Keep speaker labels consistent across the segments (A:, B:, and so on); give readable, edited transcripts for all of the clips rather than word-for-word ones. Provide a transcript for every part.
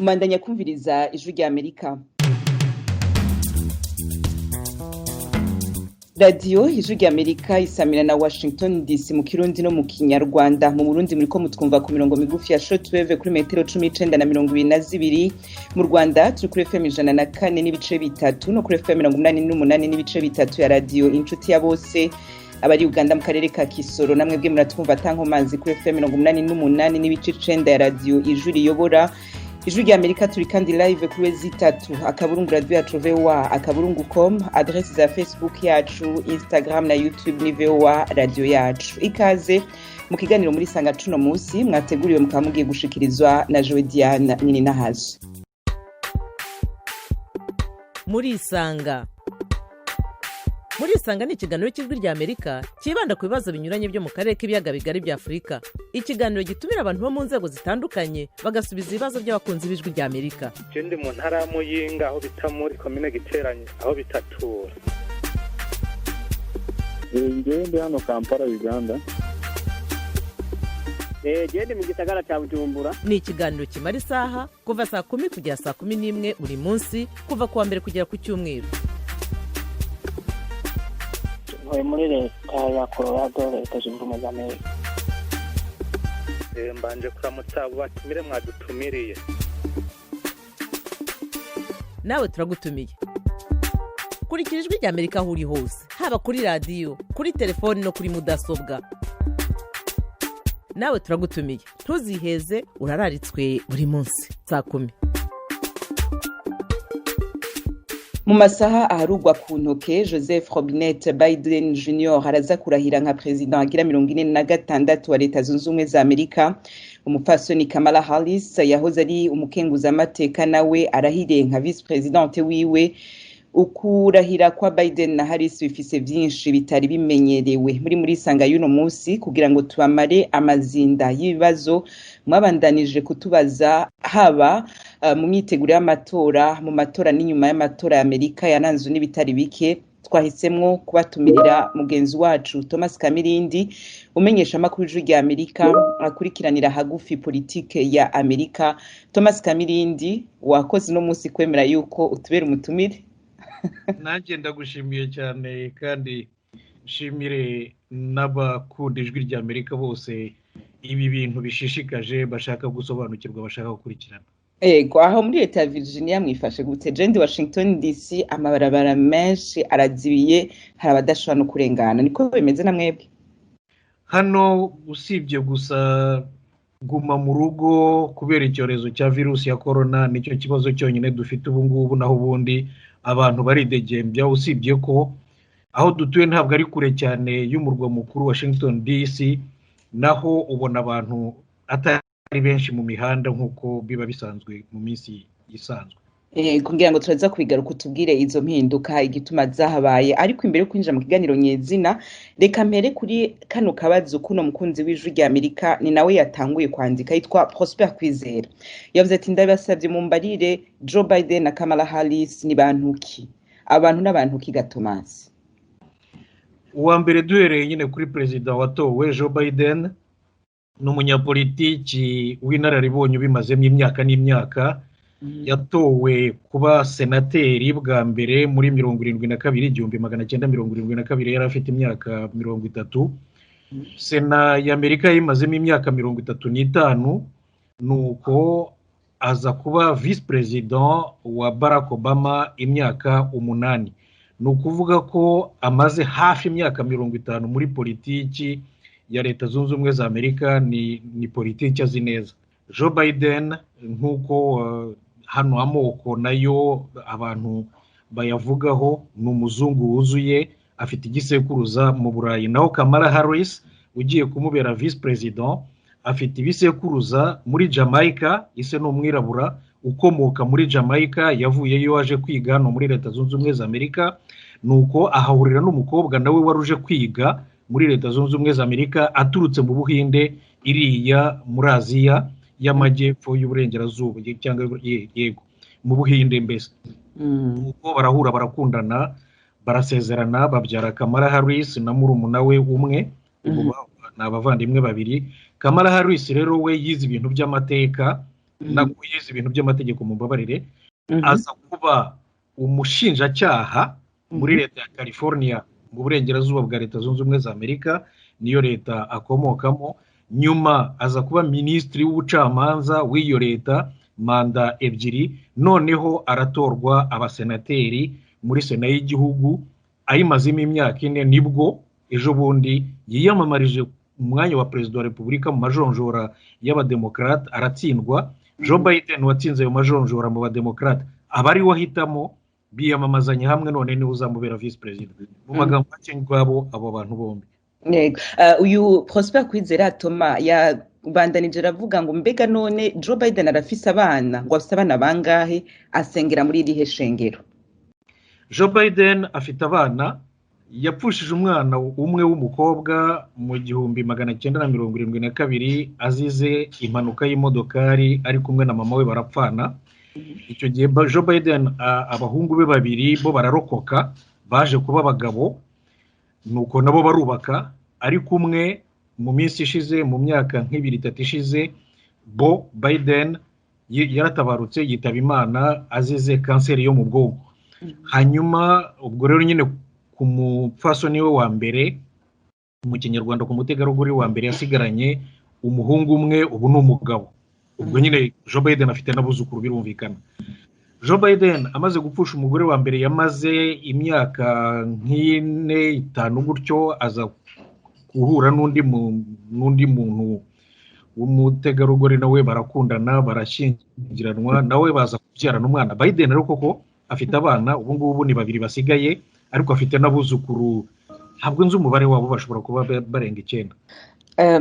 A: Mubandanya kumviriza ijwi ry'Amerika. Radio ijwi ry'Amerika isamira na Washington DC mu Kirundi no mu Kinyarwanda. Mu Burundi muriko mutwumva ku mirongo migufi ya shortwave kuri metero 19 na 22. Mu Rwanda turi kuri FM 104 n'ibice bitatu no kuri FM 88 n'ibice bitatu ya radio inshuti ya bose. Abari Uganda mu karere ka Kisoro namwe bwe muratwumva tankomanzi kuri FM 88 n'ibice 9 ya radio ijwi riyobora. Ijwi ry'Amerika turi kandi live kuri zitatu akaburungu Radiyoyacu VOA akaburungu.com, adresse za Facebook yacu, Instagram na YouTube ni VOA Radiyoyacu. Ikaze mu kiganiro muri sanga cuno musi mwateguriwe mukamugiye gushikirizwa na Diana nini nahazo.
B: Muri sanga ni ikiganiro cy'ijwi ry'Amerika kibanda ku bibazo binyuranye byo mu karere k'ibiyaga bigari bya Afurika. Ikiganiro gitumira abantu bo mu nzego zitandukanye bagasubiza ibibazo by'abakunzi b'ijwi ry'Amerika.
C: Je ndi mu ntara ya Muyinga aho bita muri commune Giteranye aho bitatura.
D: Ndi hano Kampala Uganda.
E: Je ndi mu gisagara cya Bujumbura.
B: Ni ikiganiro kimara isaha kuva saa 10 kugera saa 11 buri munsi kuva kuwa mbere kugera ku cyumweru.
E: Muri leta ya Colorado leta zunze ubumwe za Amerika.
C: Mbanje kuramutsa abo batumire mwadutumiriye.
B: Nawe turagutumiye. Kurikira ijwi ry'Amerika aho uri hose, haba kuri radio, kuri telefone no kuri mudasobwa. Nawe turagutumiye. Ntuziheze urararitswe buri munsi saa 10.
A: Mu masaha aharugwa ku ntoke Joseph Robinette Biden Jr. haraza kurahira nka perezida agira 46 wa leta zunze ubumwe za Amerika. Umupfasoni Kamala Harris yahoze ari umukenguza amateka nawe arahire nka vice presidente wiwe. Ukurahira kwa Biden na Harris bifise byinshi bitari bimenyerewe muri sanga y'uno munsi kugira ngo tubamare amazinda y'ibibazo mwabandanije kutubaza haba mu myiteguro y'amatora mu matora n'inyuma y'amatora y'Amerika yananzwe n'ibitari bike. Twahisemwo kubatumirira mugenzi wacu Thomas Kamirindi umenyesha amakuru y'ijwi ry'Amerika akurikiranira hagufi politike ya Amerika. Thomas Kamirindi wakoze no munsi kwemera yuko utubera umutumire.
F: Nanjye ndagushimiye cyane kandi shimire n'abakunda ijwi ry'Amerika bose ibi bintu bishishikaje bashaka gusobanukirwa bashaka gukurikirana.
A: Ego aho muri leta ya Virginia mwifashe gute? Jendi Washington DC amabarabara menshi arazibiye harabadashobora no kurengana niko bimeze na mwebwe?
F: Hano usibye gusa guma mu rugo kubera icyorezo cya virusi ya corona nicyo kibazo cyonyine dufite ubu ngubu, naho ubundi abantu baridegembya. Usibye ko aho dutuye ntabwo ari kure cyane y'umurwa mukuru Washington DC, naho ubona abantu atari benshi mu mihanda nkuko biba bisanzwe mu minsi isanzwe.
A: Kugira ngo turaza kubigaruka utubwire izo mpinduka igituma zahabaye, ariko imbere yo kwinjira mu kiganiro nyezina reka mpere kuri kano kabazo kuno mukunzi w'ijwi ry'Amerika ni nawe yatanguye kwandika yitwa Prosper Kwizera. Yavuze ati ndabasabye mu mbarire Joe Biden na Kamala Harris ni bantuki abantu n'abantuki ga Thomas.
F: Uwa mbere duhereye nyine kuri perezida watowe Joe Biden n'umunyapolitiki w'inararibonye bimazemo imyaka n'imyaka. Yatowe kuba senateri bwa mbere muri 1972 yari afite imyaka 30. Sena y'Amerika yimazemo imyaka 35 nuko aza kuba vice president wa Barack Obama imyaka 8. Nukuvuga ko amaze hafi imyaka 50 muri politiki ya leta zunze ubumwe za Amerika. Ni politiki azi neza. Joe Biden nkuko hano amoko nayo abantu bayavugaho ni umuzungu wuzuye afite igisekuruza mu Burayi. Naho Kamala Harris ugiye kumubera vice president afite ibisekuruza muri Jamaica, ise no mwirabura ukomoka muri Jamaica yavuyeyo aje kwiga hano muri leta zunze ubumwe za Amerika. Nuko ahahurira n'umukobwa nawe waruje kwiga muri leta zunze ubumwe za Amerika aturutse mu Buhinde iriya muri Aziya y'amajyepfo y'uburengerazuba cyangwa yego mu Buhinde mbese. Uko barahura barakundana barasezerana babyara Kamala Harris na murumuna we umwe. N'abavandimwe babiri. Kamala Harris rero we yize ibintu by'amateka nakuyize ibintu by'amategeko mu mbabarire aza kuba umushinjacyaha muri leta ya California mu burengerazuba bwa leta zunze ubumwe za Amerika, niyo leta akomokamo. Nyuma aza kuba minisitiri w'ubucamanza w'iyo leta manda ebyiri, noneho aratorwa abasenateri muri sena y'igihugu ayimazemo imyaka 4, nibwo ejo bundi yiyamamarije umwanya wa perezida wa repubulika mu majonjora y'abademokrate aratsindwa. Joe Biden watsinze ayo majonjora mu bademokrate abari wahitamo biyamamazanya hamwe, none niwe uzamubera vice president. Mu magambo make ngwabo abo bantu bombi.
A: Uyu Prosper Kwizera Thomas yabandanije aravuga ngo mbega none Joe Biden arafise abana, ngo afise abana bangahe, asengera muri irihe shengero?
F: Joe Biden afite abana, yapfushije umwana umwe w'umukobwa mu 1972 azize impanuka y'imodokari ari kumwe na mama we barapfana. Icyo gihe Joe Biden abahungu be babiri bo bararokoka, baje kuba abagabo, nuko nabo barubaka. Ari kumwe mu minsi ishize, mu myaka 2-3 ishize, bo Biden yaratabarutse yitaba Imana azize kanseri yo mu bwonko. Hanyuma ubwo rero nyine ku mupfasoni we wa mbere, mu Kinyarwanda ku mutegarugori wa mbere, yasigaranye umuhungu umwe, ubu ni umugabo. Ubwo nyine Joe Biden afite n'abuzukuru birumvikana. Joe Biden amaze gupfusha umugore wa mbere yamaze imyaka 4-5 gutyo, aza guhura n'undi muntu w'umutegarugori, nawe barakundana barashyingiranwa, nawe baza kubyarana umwana. Biden rero koko afite abana, ubu ngubu ni 2 basigaye, ariko afite n'abuzukuru, ntabwo nzi umubare wabo, bashobora kuba barenga 9.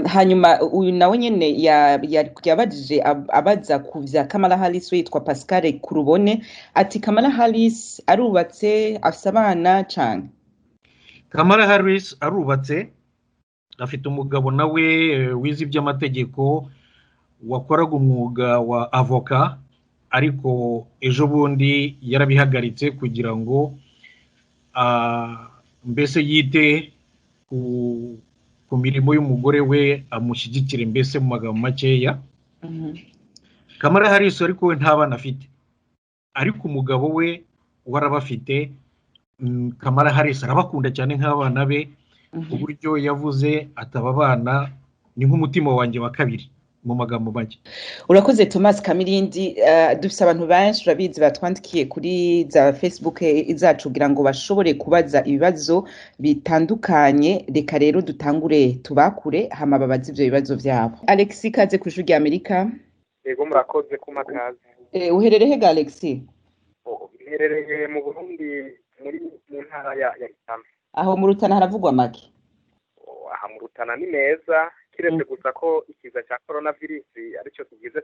A: Hanyuma uyu nawe nyene yabajije abaza kuvya Kamala Harris, yitwa Pascal Kurubone, ati Kamala Harris arubatse, afise abana cyane?
F: Kamala Harris arubatse, afite umugabo nawe wize iby'amategeko, wakoraga umwuga wa avoka, ariko ejo bundi yarabihagaritse kugira ngo mbese yite ku mirimo y'umugore we, amushyigikire mbese mu magambo makeya. Kamala Harris ariko we nta bana afite, ariko umugabo we warabafite. Kamala Harris arabakunda cyane nk'abana be, uburyo yavuze ataba abana ni nk'umutima wanjye wa kabiri, mu magambo make.
A: Urakoze Thomas Kamirindi. Dufise abantu benshi urabizi batwandikiye kuri za Facebook zacu kugira ngo bashobore kubaza ibibazo bitandukanye. Reka rero dutangure tubakure hama babaze ivyo bibazo vyabo. Alexis, kaze ku ijwi ry'Amerika.
C: Yego murakoze kumakaza.
A: Uherereye he Alexis?
C: Uherereye mu Burundi, muri mu ntara ya Rutana.
A: Aho mu Rutana haravugwa make?
C: Aha mu Rutana ni meza, kiretse gusa ko ikiza cya coronavirus aricyo tugize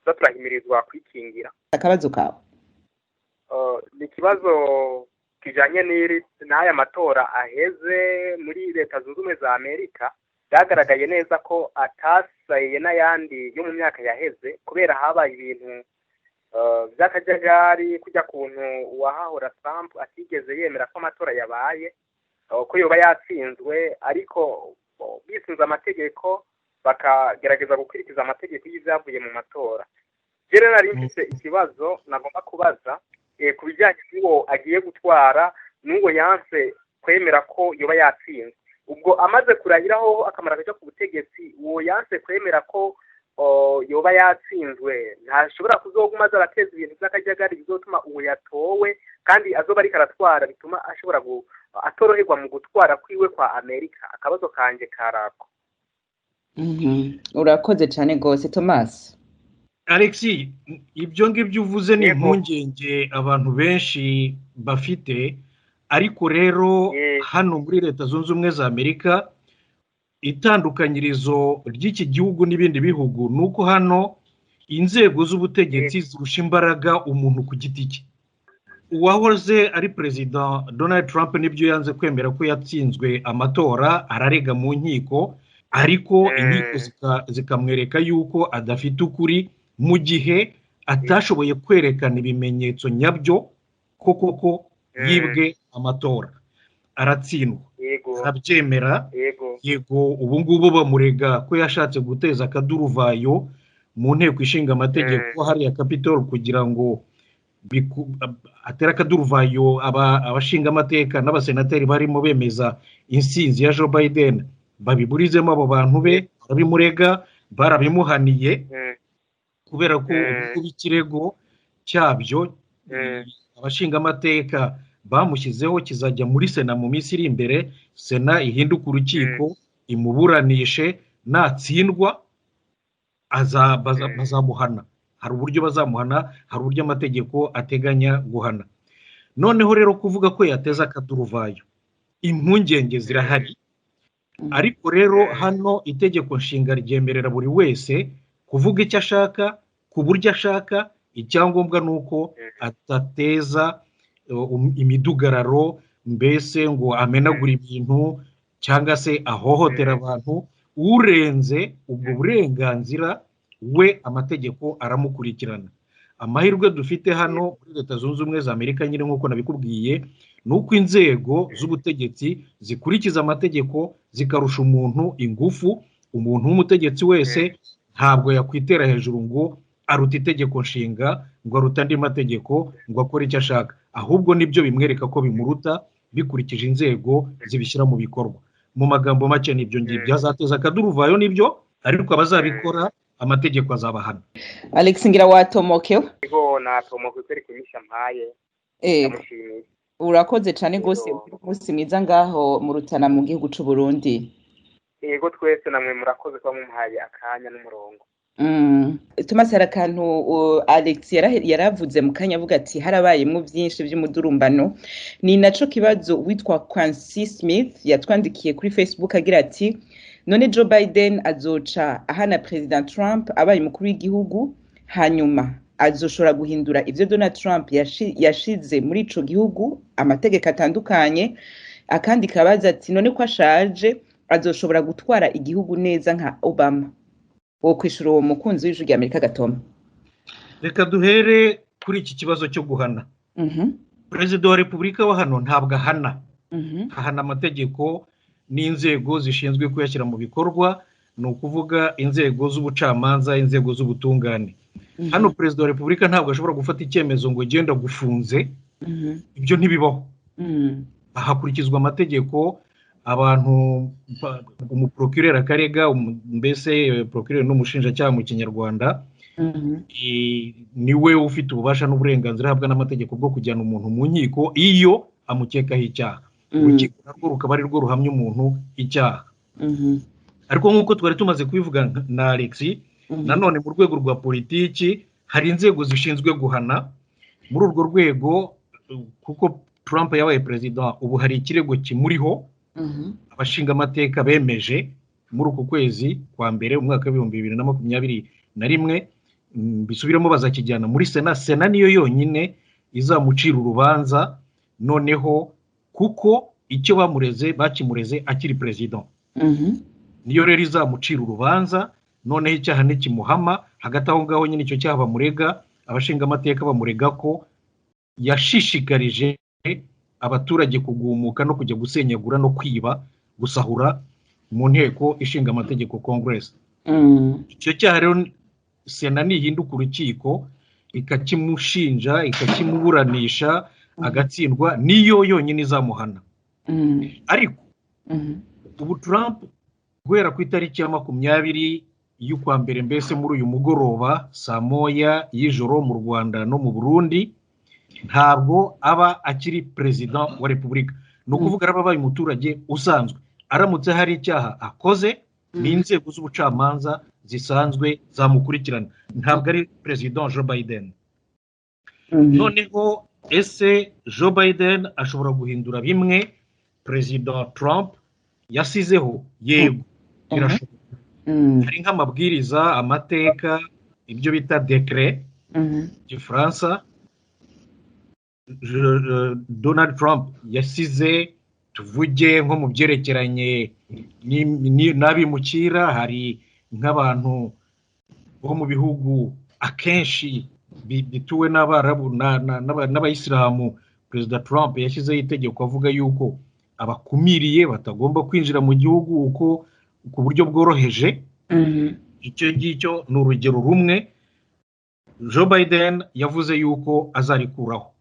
C: turahimirizwa kwikingira.
A: Akabazo kawe?
C: Ni kibazo kijanye n'aya matora aheze muri leta zunze ubumwe za Amerika. Byagaragaye neza ko atasaye n'ayandi yo mu myaka yaheze, kubera habaye ibintu by'akajagari, kujya kuntu uwahahora Trump atigeze yemera ko amatora yabaye, ko yoba yatsinzwe, ariko bisunze amategeko bakagerageza gukurikiza amategeko y'ibyavuye mu matora. Rero nari mfite ikibazo nagomba kubaza ku bijyanye n'uwo agiye gutwara, n'uwo yanse kwemera ko yoba yatsinzwe. Ubwo amaze kurahiraho akamara kajya ku butegetsi, uwo yanse kwemera ko yoba yatsinzwe ntashobora kuzoguma azarateza ibintu by'akajagari bizotuma uwo yatowe kandi azoba ariko aratwara, bituma ashobora atoroherwa mu gutwara kwiwe kwa Amerika. Akabazo kanje karako.
A: Urakoze cyane gose Thomas.
F: Alexis, ibyo ngibyo uvuze ni impungenge abantu benshi bafite, ariko rero hano muri leta zunze ubumwe za Amerika itandukanyirizo ry'iki gihugu n'ibindi bihugu nuko hano inzego z'ubutegetsi zirusha imbaraga umuntu ku giti cye. Uwahoze ari perezida Donald Trump nibyo yanze kwemera ko yatsinzwe amatora, ararega mu nkiko, ariko inkiko zikamwereka yuko adafite ukuri, mu gihe atashoboye kwerekana ibimenyetso nyabyo koko yibwe amatora. Aratsindwa, arabyemera. Yego ubu ngubu bamurega ko yashatse guteza akaduruvayo mu nteko ishinga amategeko hariya Capitol kugira ngo atera akaduruvayo abashinga amateka n'abasenateri barimo bemeza insinzi ya Joe Biden babiburizemo abo bantu be barabimurega barabimuhaniye kubera ko ikirego cyabyo abashinga amateka bamushyizeho kizajya muri sena mu minsi iri imbere, sena ihinduka urukiko imuburanishe, natsindwa bazamuhana. Hari uburyo bazamuhana, hari uburyo amategeko ateganya guhana. Noneho rero kuvuga ko yateza akaduruvayo, impungenge zirahari, ariko rero hano itegeko nshinga ryemerera buri wese kuvuga icyo ashaka ku buryo ashaka. Icyangombwa ni uko atateza imidugararo, mbese ngo amenagura ibintu cyangwa se ahohotera abantu. Urenze ubwo burenganzira we amategeko aramukurikirana. Amahirwe dufite hano muri Leta Zunze Ubumwe za Amerika nyine nk'uko nabikubwiye, ni uko inzego z'ubutegetsi zikurikiza amategeko zikarusha umuntu ingufu. Umuntu w'umutegetsi wese ntabwo yakwitera hejuru ngo aruta itegeko nshinga, ngo aruta andi mategeko, ngo akore icyo ashaka. Ahubwo nibyo bimwereka ko bimuruta bikurikije inzego zibishyira mu bikorwa. Mu magambo make nibyo ngibyo azateza akaduruvayo nibyo, ariko abazabikora amategeko azabahana.
A: Alex ngira watomokewe?
C: Ego natomokewe kweri kumisha mpaye.
A: Urakoze cyane gose umunsi mwiza ngaho mu Rutana mu gihugu cy'u Burundi.
C: Ego twese namwe murakoze kwa mumpaye akanya n'umurongo.
A: Thomas harakantu Alex yaravuze mu kanya avuga ati harabayemo byinshi by'umudurumbano. Ni naco kibazo witwa Quincy Smith yatwandikiye kuri Facebook agira ati none Joe Biden azoca ahana President Trump abaye umukuru w'igihugu, hanyuma azoshobora guhindura ivyo Donald Trump yashize muri ico gihugu amategeko atandukanye. Akandi kabaza ati none ko ashaje azoshobora gutwara igihugu neza nka Obama. Wo kwishura uwo mukunzi w'ijwi ry'Amerika Gatoma.
F: Reka duhere kuri iki kibazo cyo guhana. Perezida wa Repubulika wa hano ntabwo ahana. Ahana amategeko n'inzego zishinzwe kuyashyira mu bikorwa, ni ukuvuga inzego z'ubucamanza, inzego z'ubutungane. Hano Perezida wa Repubulika ntabwo ashobora gufata icyemezo ngo genda gufunze. Ibyo ntibibaho. Hakurikizwa amategeko. Abantu umuprocureur akarega, mbese procureur n'umushinjacyaha mu Kinyarwanda, niwe ufite ububasha n'uburenganzira habwa n'amategeko bwo kujyana umuntu mu nkiko iyo amukekaho icyaha. Urukiko narwo rukaba ari rwo ruhamya umuntu icyaha. Ariko nk'uko twari tumaze kubivuga na Alex, nanone mu rwego rwa politiki hari inzego zishinzwe guhana. Muri urwo rwego kuko Trump yabaye perezida, ubu hari ikirego kimuriho abashinga amateka bemeje muri uku kwezi kwa mbere umwaka wa 2021, bisubiramo bazakijyana muri sena. Sena niyo yonyine izamucira urubanza noneho, kuko icyo bakimureze akiri perezida. Niyo rero izamucira urubanza noneho icyaha nikimuhama. Hagati aho ngaho nyine icyo cyaha bamurega, abashinga amateka bamurega ko yashishikarije abaturage kugumuka no kujya gusenyagura no kwiba, gusahura mu nteko ishinga amategeko Congress. Icyo cyaha rero sena nihinduka urukiko ikakimushinja ikakimuburanisha agatsindwa, niyo yonyine izamuhana. Ariko ubu Trump guhera ku itariki ya 20 y'ukwa mbere, mbese muri uyu mugoroba saa moya y'ijoro mu Rwanda no mu Burundi, ntabwo aba akiri perezida wa Repubulika. Ni ukuvuga arabaye umuturage usanzwe. Aramutse hari icyaha akoze, ni inzego z'ubucamanza zisanzwe zamukurikirana, ntabwo ari perezida Joe Biden. Noneho ese Joe Biden ashobora guhindura bimwe perezida Trump yasizeho? Yego, birashoboka. Hari nk'amabwiriza, amateka, ibyo bita decret Gifaransa, Donald Trump yasize, tuvuge nko mu byerekeranye n'abimukira. Hari nk'abantu bo mu bihugu akenshi bituwe n'Abarabu n'Abayisilamu. Perezida Trump yashyizeho itegeko avuga yuko abakumiriye batagomba kwinjira mu gihugu uko ku buryo bworoheje. icyo ngicyo ni urugero rumwe. Joe Biden yavuze yuko azarikuraho.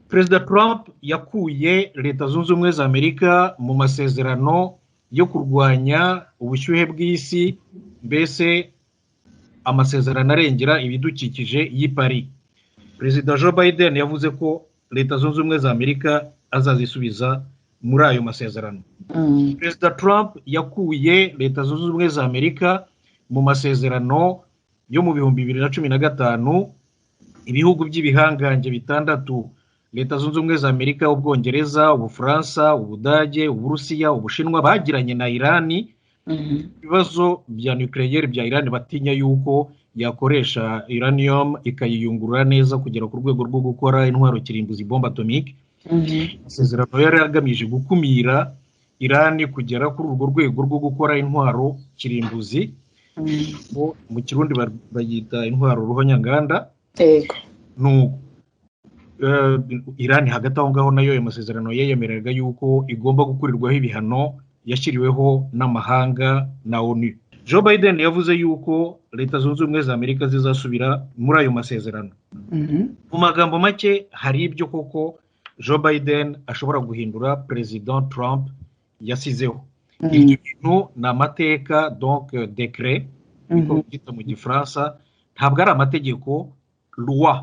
F: Perezida Trump yakuye Leta Zunze Ubumwe za Amerika mu masezerano yo kurwanya ubushyuhe bw'isi, mbese amasezerano arengera ibidukikije y'i Paris. Perezida Joe Biden yavuze ko Leta Zunze Ubumwe za Amerika azazisubiza muri ayo masezerano. Perezida Trump yakuye Leta Zunze Ubumwe za Amerika mu masezerano yo mu 2015, ibihugu by'ibihangange bitandatu, Leta Zunze Ubumwe za Amerika, Ubwongereza, Ubufaransa, Ubudage, Uburusiya, Ubushinwa, bagiranye na Irani ibibazo bya nucleaire bya Irani, batinya yuko yakoresha uranium ikayiyungurura neza kugera ku rwego rwo gukora intwaro kirimbuzi, bombe atomique. Amasezerano yari agamije gukumira Irani kugera kuri urwo rwego rwo gukora intwaro kirimbuzi, mu Kirundi bayita intwaro ruhonyanganda. Nuko Irani hagati aho ngaho nayo ayo masezerano yemereraga yuko igomba gukurirwaho ibihano yashyiriweho n'amahanga na ONU. Joe Biden yavuze yuko Leta Zunze Ubumwe za Amerika zizasubira muri ayo masezerano. Mu magambo make, hari ibyo koko Joe Biden ashobora guhindura President Trump yasizeho. Ibyo bintu ni amateka, donc décret, niko byita mu Gifaransa, ntabwo ari amategeko, loi.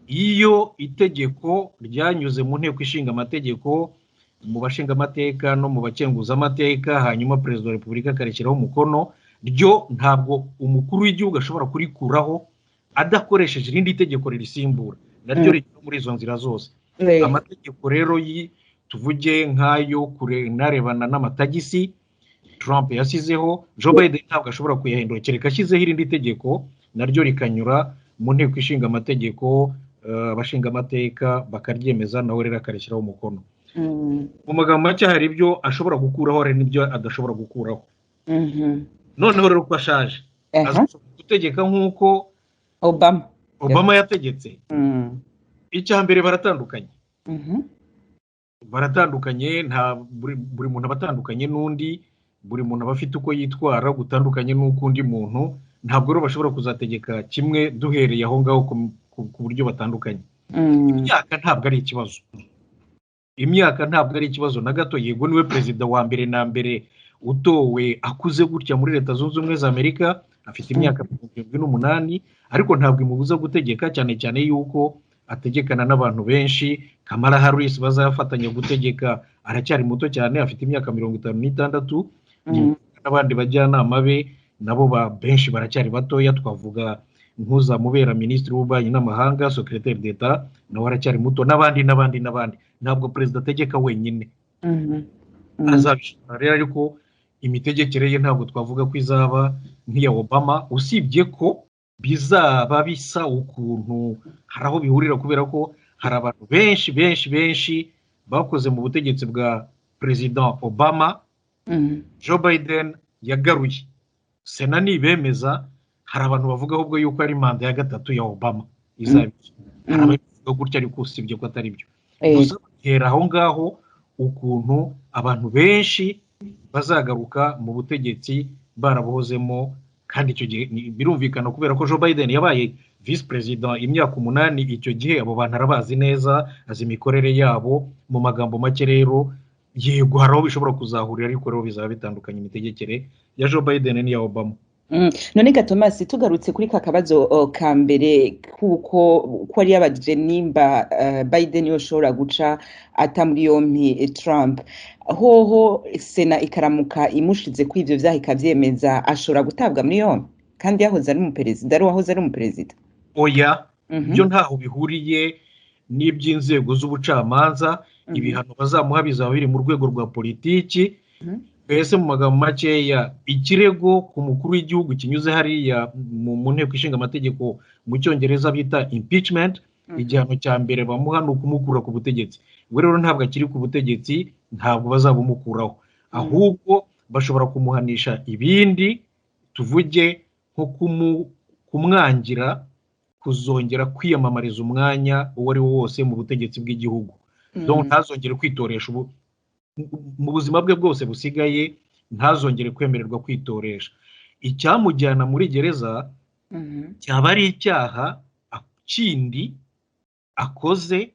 F: Iyo itegeko ryanyuze mu nteko ishinga amategeko, mu bashinga amateka no mu bakenguza amateka, hanyuma Perezida wa Repubulika akarishyiraho umukono, ryo ntabwo umukuru w'igihugu ashobora kurikuraho adakoresheje irindi tegeko ririsimbura, naryo riri muri izo nzira zose. Amategeko rero tuvuge nk'ayo narebana n'amatagisi Trump yasizeho, Joe Biden ntabwo ashobora kuyahindura kereka ashyizeho irindi tegeko naryo rikanyura mu nteko ishinga amategeko, abashinga amateka bakaryemeza, nawe rero akarishyiraho umukono. Mu magambo make, hari ibyo ashobora gukuraho, hari n'ibyo adashobora gukuraho. Noneho rero ko ashaje azashobora gutegeka nk'uko Obama yategetse. Icya mbere, baratandukanye, buri muntu aba atandukanye n'undi, buri muntu aba afite uko yitwara gutandukanye n'ukundi muntu, ntabwo rero bashobora kuzategeka kimwe duhereye aho ngaho ku buryo batandukanye. Imyaka ntabwo ari ikibazo, imyaka ntabwo ari ikibazo na gato. Yego niwe perezida wa mbere na mbere utowe akuze gutya muri Leta Zunze Ubumwe za Amerika, afite imyaka 78, ariko ntabwo imubuza gutegeka, cyane cyane yuko ategekana n'abantu benshi. Kamala Harris bazafatanya gutegeka, aracyari muto cyane, afite imyaka 56, n'abandi bajyanama be nabo benshi baracyari batoya. Twavuga nk'uzamubera Minisitiri w'Ububanyi n'Amahanga, Secrétaire d'État, nawe aracyari muto, n'abandi. Ntabwo perezida ategeka wenyine, azabishobora rero, ariko imitegekere ye ntabwo twavuga ko izaba nk'iya Obama, usibye ko bizaba bisa ukuntu hari aho bihurira, kubera ko hari abantu benshi bakoze mu butegetsi bwa Perezida Obama. Joe Biden yagaruye, Sena nibemeza, hari abantu bavuga ahubwo yuko ari manda ya gatatu ya Obama izabishya. Hari abavuga gutya, ariko usibye ko atari byo. Tuzahera aho ngaho ukuntu abantu benshi bazagaruka mu butegetsi barabuhozemo, kandi icyo gihe birumvikana kubera ko Joe Biden yabaye Visi Perezida imyaka 8, icyo gihe abo bantu arabazi neza, azi imikorere yabo. Mu magambo make rero, yego hari aho bishobora kuzahurira, ariko rero bizaba bitandukanye imitegekere ya Joe Biden n'iya Obama.
A: None Thomas, tugarutse kuri ka kabazo ka mbere kuko ari yabajije nimba Biden yoshobora guca atamuri yompi Trump, hoho Sena ikaramuka imushize ku ivyo vyaha ikavyemeza, ashobora gutabwa muri yompi kandi yahoze ari umuperezida, ari wahoze ari umuperezida?
F: Oya, byo ntaho bihuriye n'iby'inzego z'ubucamanza. Ibihano bazamuha bizaba biri mu rwego rwa politiki. Ese mu magambo makeya, ikirego ku mukuru w'igihugu kinyuze hariya mu nteko ishinga amategeko, mu Cyongereza bita impeachment, igihano cya mbere bamuha ni ukumukura ku butegetsi. We rero ntabwo akiri ku butegetsi, ntabwo bazabumukuraho, ahubwo bashobora kumuhanisha ibindi, tuvuge nko kumwangira kuzongera kwiyamamariza umwanya uwo ari wo wose mu butegetsi bw'igihugu. Donc ntazongere kwitoresha mu buzima bwe bwose busigaye, ntazongere kwemererwa kwitoresha. icyamujyana muri gereza cyaba ari icyaha kindi akoze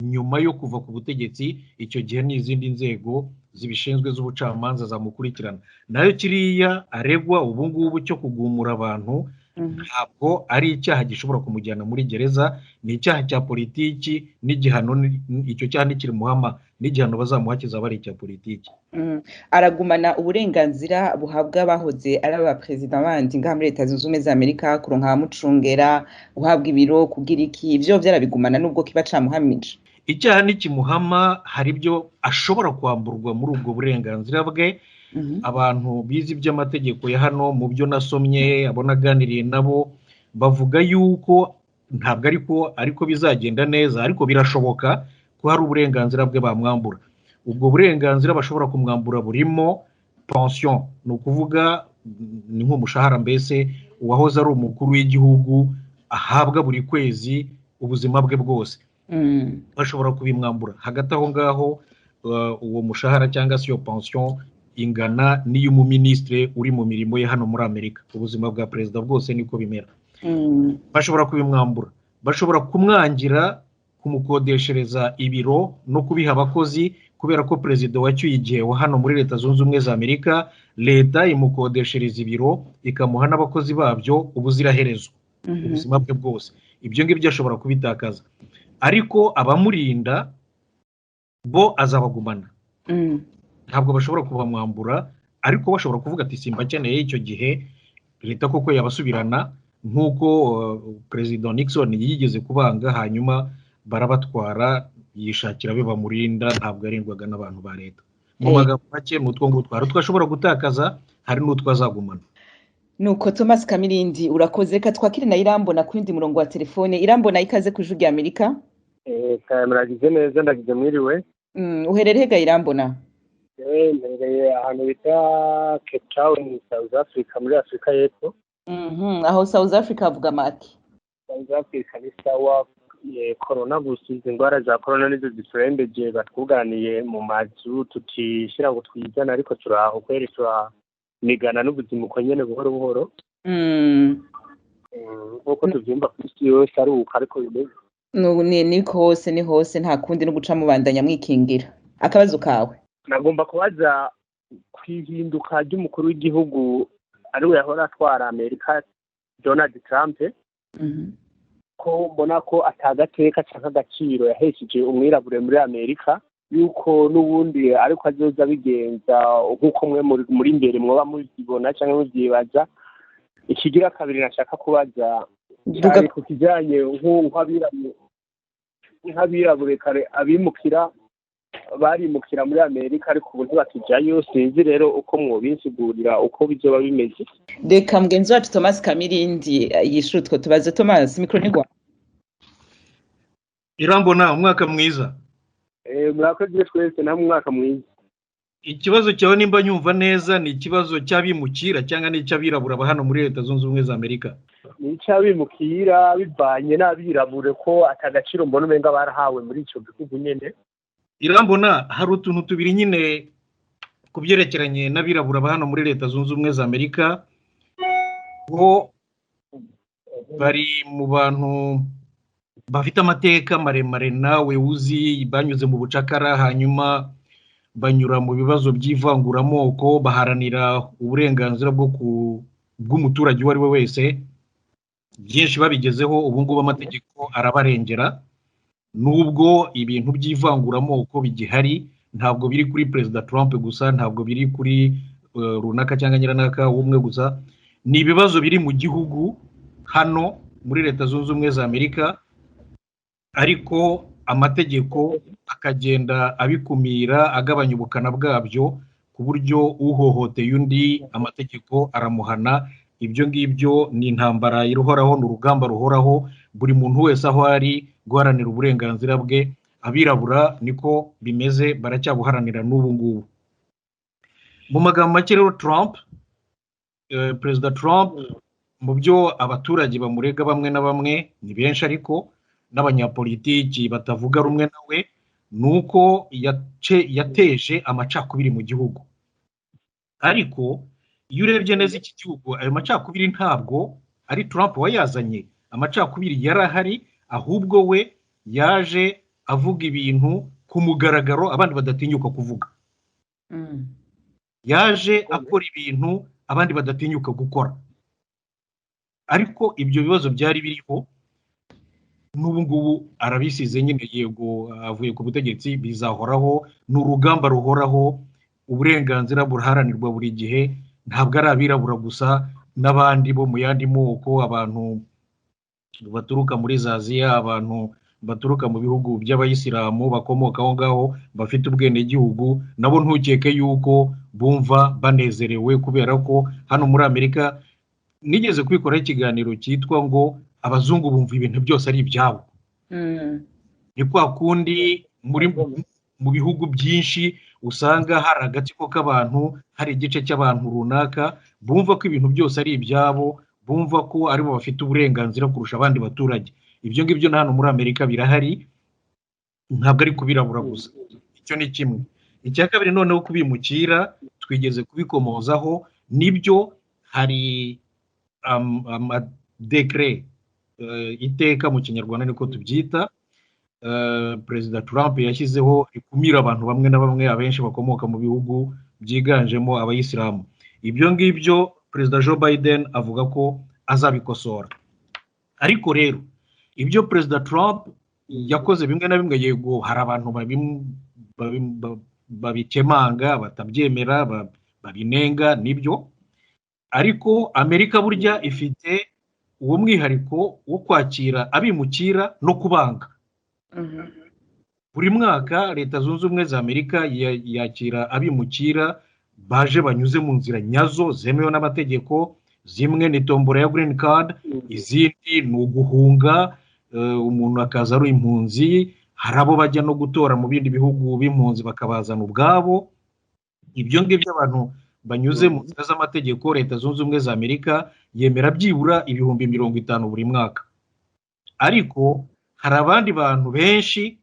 F: nyuma yo kuva ku butegetsi, icyo gihe n'izindi nzego zibishinzwe z'ubucamanza zamukurikirana. Nayo kiriya aregwa ubu ngubu cyo kugumura abantu ntabwo ari icyaha gishobora kumujyana muri gereza, ni icyaha cya politiki, n'igihano icyo cyaha nikiri muhama, n'igihano bazamuha kizaba ari icya politiki.
A: Aragumana uburenganzira buhabwa bahoze ari aba perezida bandi ngaha muri Leta Zunze Ubumwe za Amerika, kuronka abamucungera, guhabwa ibiro, kugira iki, ivyo vyarabigumana nubwo kiba camuhamije.
F: Icyaha nikimuhama hari ibyo ashobora kwamburwa muri ubwo burenganzira bwe. Abantu bize iby'amategeko ya hano, mu byo nasomye, abo naganiriye nabo, bavuga yuko ntabwo ariko bizagenda neza, ariko birashoboka ko hari uburenganzira bwe bamwambura. Ubwo burenganzira bashobora kumwambura burimo pension, ni ukuvuga ni nk'umushahara mbese uwahoze ari umukuru w'igihugu ahabwa buri kwezi ubuzima bwe bwose, bashobora kubimwambura. Hagati aho ngaho uwo mushahara cyangwa se iyo pension ingana n'iy'umuminisitiri uri mu mirimo ye hano muri Amerika. Ubuzima bwa perezida bwose niko bimera. Bashobora kubimwambura, bashobora kumwangira kumukodeshereza ibiro no kubiha abakozi, kubera ko perezida wacyuye igihe wa hano muri Leta Zunze Ubumwe za Amerika, leta imukodeshereza ibiro ikamuha n'abakozi babyo ubuziraherezo ubuzima bwe bwose. Ibyo ngibyo ashobora kubitakaza, ariko abamurinda bo azabagumana. Ntabwo bashobora kubamwambura, ariko bashobora kuvuga ati simbakeneye, icyo gihe leta koko yabasubirana, nk'uko perezida Nixon yigeze kubanga, hanyuma barabatwara, yishakira be bamurinda, ntabwo yarindwaga n'abantu ba leta. Mu magambo make n'utwo ngutwo hari twashobora gutakaza, hari n'utwo azagumana.
A: Nuko Thomas Kamirindi urakoze. Ka twakire na Irambona ku yindi murongo wa telefone. Irambona, ikaze ku Ijwi ry'Amerika.
G: Muragize neza, ndagize mwiriwe.
A: Uherereye ga Irambona?
G: Mbereye ahantu bita Cape Town, South Africa, muri Afrika y'Epfo.
A: Aho South Africa avuga maki?
G: South Africa ni sawa. Corona gusa, izi ndwara za corona nizo ziturembeje, batwuganiye mu mazu tutishira ngo twizana, ariko turaho kweri turamigana n'ubuzima uko nyene buhoro buhoro. Nk'uko tuvyumva ku isi yose ari uko ariko bimeze.
A: Ni hose nta kundi no guca mubandanya mwikingira. Akabazo kawe?
G: Nagomba kubaza kwihinduka ry'umukuru w'igihugu ariwe yahora atwara Amerika, Donald Trump, ko mbona ko atagateka cyangwa agaciro yahesheje umwirabure muri Amerika, yuko n'ubundi ariko azoza bigenza nk'uko mwe muri mbere mwoba mubibona cyangwa mubyibaza. Ikigira kabiri nashaka kubaza ku kijyanye nk'abirabure kare abimukira barimukira muri Amerika, ariko ubu ntibakijyayo. Sinzi rero uko mwobisigurira uko bizoba bimeze.
A: Reka mugenzi wacu Thomas Kamirindi yishura utwo tubazo. Thomas, mikoro ni gwawe.
F: Irambona, umwaka mwiza.
G: Murakoze twese, namwe umwaka mwiza.
F: Ikibazo cyawe nimba nyumva neza ni ikibazo cy'abimukira cyangwa ni icy'abirabura hano muri Leta Zunze Ubumwe za Amerika?
G: Ni icy'abimukira bivanye n'abirabure ko atagaciro mbona umenga barahawe muri icyo gihugu nyene.
F: Irambona, hari utuntu tubiri nyine ku byerekeranye n'abirabura hano muri Leta Zunze Ubumwe za Amerika, bo bari mu bantu bafite amateka maremare nawe uzi, banyuze mu bucakara, hanyuma banyura mu bibazo by'ivanguramoko, baharanira uburenganzira bw'umuturage uwo ari we wese. Byinshi babigezeho, ubu ngubu amategeko arabarengera. Nubwo ibintu by'ivanguramoko bigihari, ntabwo biri kuri perezida Trump gusa, ntabwo biri kuri runaka cyangwa nyiranaka umwe gusa. Ni ibibazo biri mu gihugu hano muri Leta Zunze Ubumwe za Amerika, ariko amategeko akagenda abikumira, agabanya ubukana bwabyo, ku buryo uhohoteye undi amategeko aramuhana. Ibyo ngibyo ni intambara iruhoraho, ni urugamba ruhoraho, buri muntu wese aho ari guharanira uburenganzira bwe. Abirabura niko bimeze, baracyabuharanira n'ubu ngubu. Mu magambo make rero, perezida Trump, mu byo abaturage bamurega bamwe na bamwe, ni benshi ariko n'abanyapolitiki batavuga rumwe nawe, nuko yateje amacakubiri mu gihugu. Ariko iyo urebye neza iki gihugu ayo macakubiri ntabwo ari Trump wayazanye, amacakubiri yarahari, ahubwo we yaje avuga ibintu ku mugaragaro abandi badatinyuka kuvuga, yaje akora ibintu abandi badatinyuka gukora. Ariko ibyo bibazo byari biriho, n'ubu ngubu arabisize nyine, yego avuye ku butegetsi, bizahoraho, ni urugamba ruhoraho, uburenganzira buraharanirwa buri gihe, ntabwo ari abirabura gusa, n'abandi bo mu yandi moko, abantu baturuka muri za Aziya, abantu baturuka mu bihugu by'abayisilamu bakomoka aho ngaho bafite ubwenegihugu, nabo ntukeke yuko bumva banezerewe, kubera ko hano muri Amerika nigeze kwikoraho ikiganiro cyitwa ngo abazungu bumva ibintu byose ari ibyabo. Ni kwa kundi mu bihugu byinshi usanga hari agatsiko k'abantu, hari igice cy'abantu runaka bumva ko ibintu byose ari ibyabo, bumva ko aribo bafite uburenganzira kurusha abandi baturage. Ibyo ngibyo na hano muri Amerika birahari, ntabwo ari kubirabura gusa. Icyo ni kimwe. Icya kabiri noneho kubimukira, twigeze kubikomozaho, nibyo hari amadekre, iteka mu kinyarwanda niko tubyita, perezida Trump yashyizeho rikumira abantu bamwe na bamwe, abenshi bakomoka mu bihugu byiganjemo abayisilamu. Ibyo ngibyo perezida Joe Biden avuga ko azabikosora. Ariko rero ibyo perezida Trump yakoze bimwe na bimwe, yego hari abantu babikemanga, batabyemera, babinenga, nibyo. Ariko Amerika burya ifite uwo mwihariko wo kwakira abimukira no kubanga. Buri mwaka Leta Zunze Ubumwe za Amerika yakira abimukira baje banyuze mu nzira nyazo zemewe n'amategeko. Zimwe ni tombora ya green card, izindi ni uguhunga, umuntu akaza ari impunzi, hari abo bajya no gutora mu bindi bihugu b'impunzi bakabazana ubwabo. Ibyo ngibyo abantu banyuze mu nzira z'amategeko, Leta Zunze Ubumwe za Amerika yemera byibura 50,000 buri mwaka. Ariko hari abandi bantu benshi,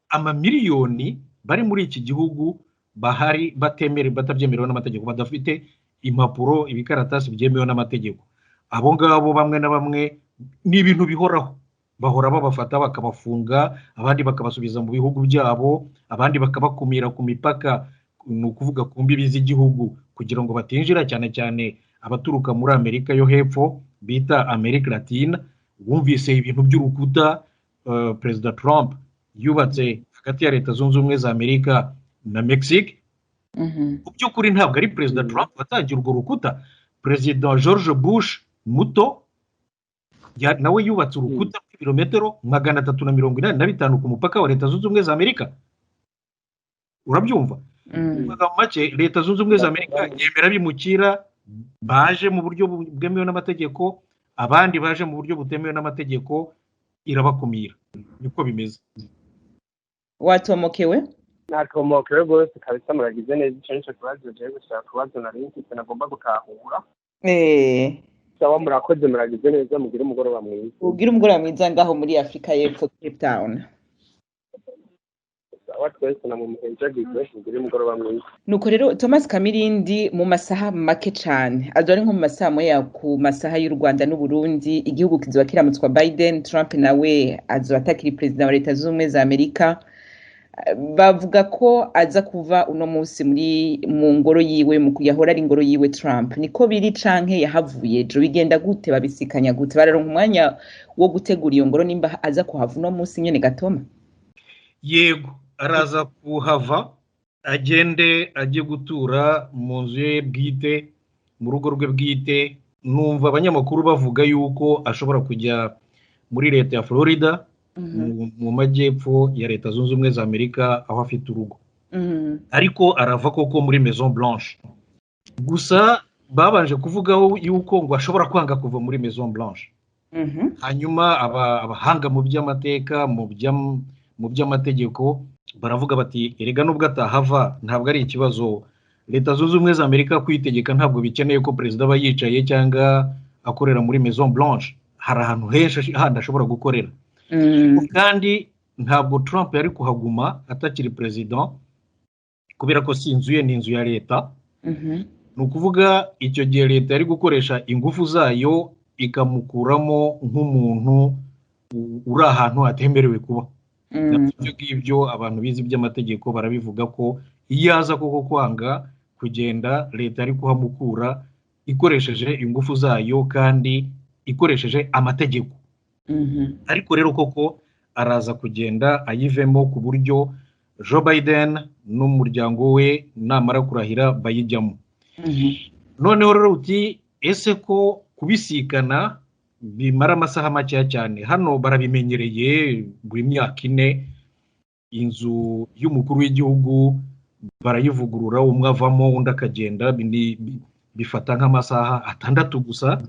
F: amamiliyoni bari muri iki gihugu bahari batabyemerewe n'amategeko, badafite impapuro, ibikaratasi byemewe n'amategeko. Abo ngabo bamwe na bamwe ni ibintu bihoraho, bahora babafata bakabafunga, abandi bakabasubiza mu bihugu byabo, abandi bakabakumira ku mipaka, ni ukuvuga ku mbibi z'igihugu, kugira ngo batinjira, cyane cyane abaturuka muri Amerika yo hepfo bita Amerika Latina. Wumvise ibintu by'urukuta perezida Trump yubatse hagati ya Leta Zunze Ubumwe za Amerika na Mexique. Mu by'ukuri ntabwo ari perezida Trump watangiye urwo rukuta. Perezida George Bush muto nawe yubatse urukuta rw'ibirometero 385 ku mupaka wa Leta Zunze Ubumwe za Amerika. Urabyumva? Mu make Leta Zunze Ubumwe za Amerika yemera bimukira baje mu buryo bwemewe n'amategeko, abandi baje mu buryo butemewe n'amategeko irabakumira. Niko bimeze.
A: Watomokewe?
G: Natomokewe rwose kabisa, muragize neza. Icyo nicyo kibazo je gushaka kubazo nari mfite nagomba gutahura. Sawa, murakoze, muragize neza, mugire umugoroba mwiza.
A: Ugire umugoroba mwiza ngaho muri Afrika y'Epfo, Cape Town. Nuko rero Thomas Kamirindi, mu masaha make cyane azari nko mu masaha moya ku masaha y'u Rwanda n'u Burundi, igihugu kizoba kiramutswa Biden, Trump nawe azoba atakiri perezida wa Leta Zunze Ubumwe za Amerika. Bavuga ko aza kuva uno munsi mu ngoro yiwe, mu kuyahora ari ingoro yiwe Trump. Niko biri canke yahavuye ejo? Bigenda gute? Babisikanya gute? Bararonka umwanya wo gutegura iyo ngoro nimba aza kuhava uno munsi nyene Gatoma?
F: Yego, araza kuhava, agende ajye gutura mu nzu ye bwite, mu rugo rwe bwite. Numva abanyamakuru bavuga yuko ashobora kujya muri leta ya Florida, mu majyepfo ya Leta Zunze Ubumwe za Amerika, aho afite urugo. Ariko arava koko muri Maison Blanche. Gusa babanje kuvugaho yuko ngo ashobora kwanga kuva muri Maison Blanche. Hanyuma abahanga mu by'amateka, mu by'amategeko baravuga bati erega nubwo atahava ntabwo ari ikibazo. Leta Zunze Ubumwe za Amerika kwitegeka ntabwo bikeneye ko perezida aba yicaye cyangwa akorera muri Maison Blanche. Hari ahantu henshi handi ashobora gukorera. Kandi ntabwo Trump yari kuhaguma atakiri perezida, kubera ko si inzu ye, ni inzu ya leta. ni ukuvuga icyo gihe leta yari gukoresha ingufu zayo ikamukuramo nk'umuntu uri ahantu hatemerewe kuba. Ibyo ngibyo abantu bize iby'amategeko barabivuga ko iyo aza koko kwanga kugenda leta ari kuhamukura ikoresheje ingufu zayo kandi ikoresheje amategeko. Ariko rero koko araza kugenda ayivemo ku buryo Joe Biden n'umuryango we namara kurahira bayijyamo. Noneho rero uti ese ko kubisikana bimara amasaha make cyane, hano barabimenyereye buri myaka 4 inzu y'umukuru w'igihugu barayivugurura, umwe avamo undi akagenda, bifata nk'amasaha 6 gusa.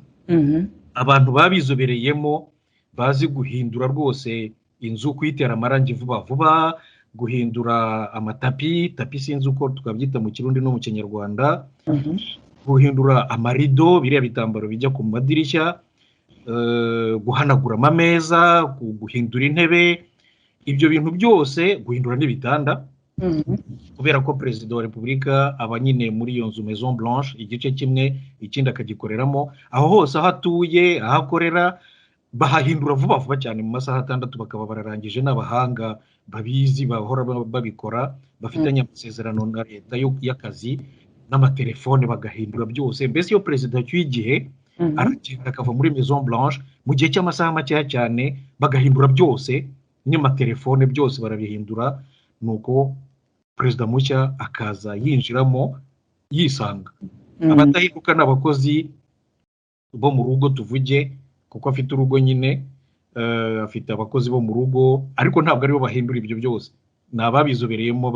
F: Abantu babizobereyemo bazi guhindura rwose inzu, kuyitera amarangi vuba vuba, guhindura amatapi sinzi uko twabyita mu Kirundi no mu Kinyarwanda, guhindura amarido, biriya bitambaro bijya ku madirishya, guhanagura amameza, guhindura intebe, ibyo bintu byose, guhindura n'ibitanda. Kubera ko perezida wa repubulika aba nyine muri iyo nzu Maison Blanche, igice kimwe ikindi akagikoreramo, aho hose aho atuye aho akorera bahahindura vuba vuba cyane, mu masaha 6 bakaba bararangije. n'abahanga babizi bahora babikora, bafitanye amasezerano na leta y'akazi n'amatelefone, bagahindura byose. Mbese iyo perezida cy'igihe aragenda akava muri Maison Blanche mu gihe cy'amasaha make cyane, bagahindura byose n'amatelefone byose barabihindura, nuko perezida mushya akaza yinjiramo yisanga. Abatahinduka n'abakozi bo mu rugo tuvuge, kuko afite urugo nyine, afite abakozi bo mu rugo, ariko ntabwo aribo bahindura ibyo byose, ni ababizobereyemo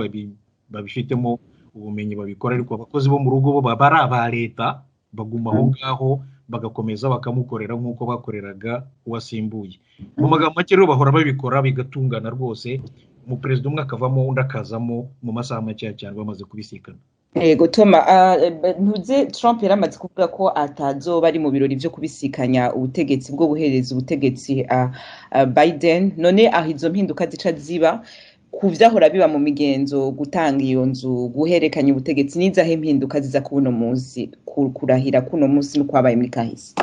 F: babifitemo ubumenyi babikora. Ariko abakozi bo mu rugo bo baba ari aba leta, baguma aho ngaho bagakomeza bakamukorera nk'uko bakoreraga uwasimbuye. Mu magambo make rero bahora babikora bigatungana rwose, umuperezida umwe akavamo undi akazamo mu masaha make cyane bamaze kubisikana.
A: Ego Toma, ntuze Trump yaramaze kuvuga ko atazoba ari mu birori byo kubisikanya ubutegetsi bwo buhereza ubutegetsi Biden. None aho izo mpinduka zica ziba ku vyahora biba mu migenzo, gutanga iyo nzu, guherekanya ubutegetsi, nizaho impinduka ziza kuno munsi, kurahira kuno munsi no kwabaye muri kahise?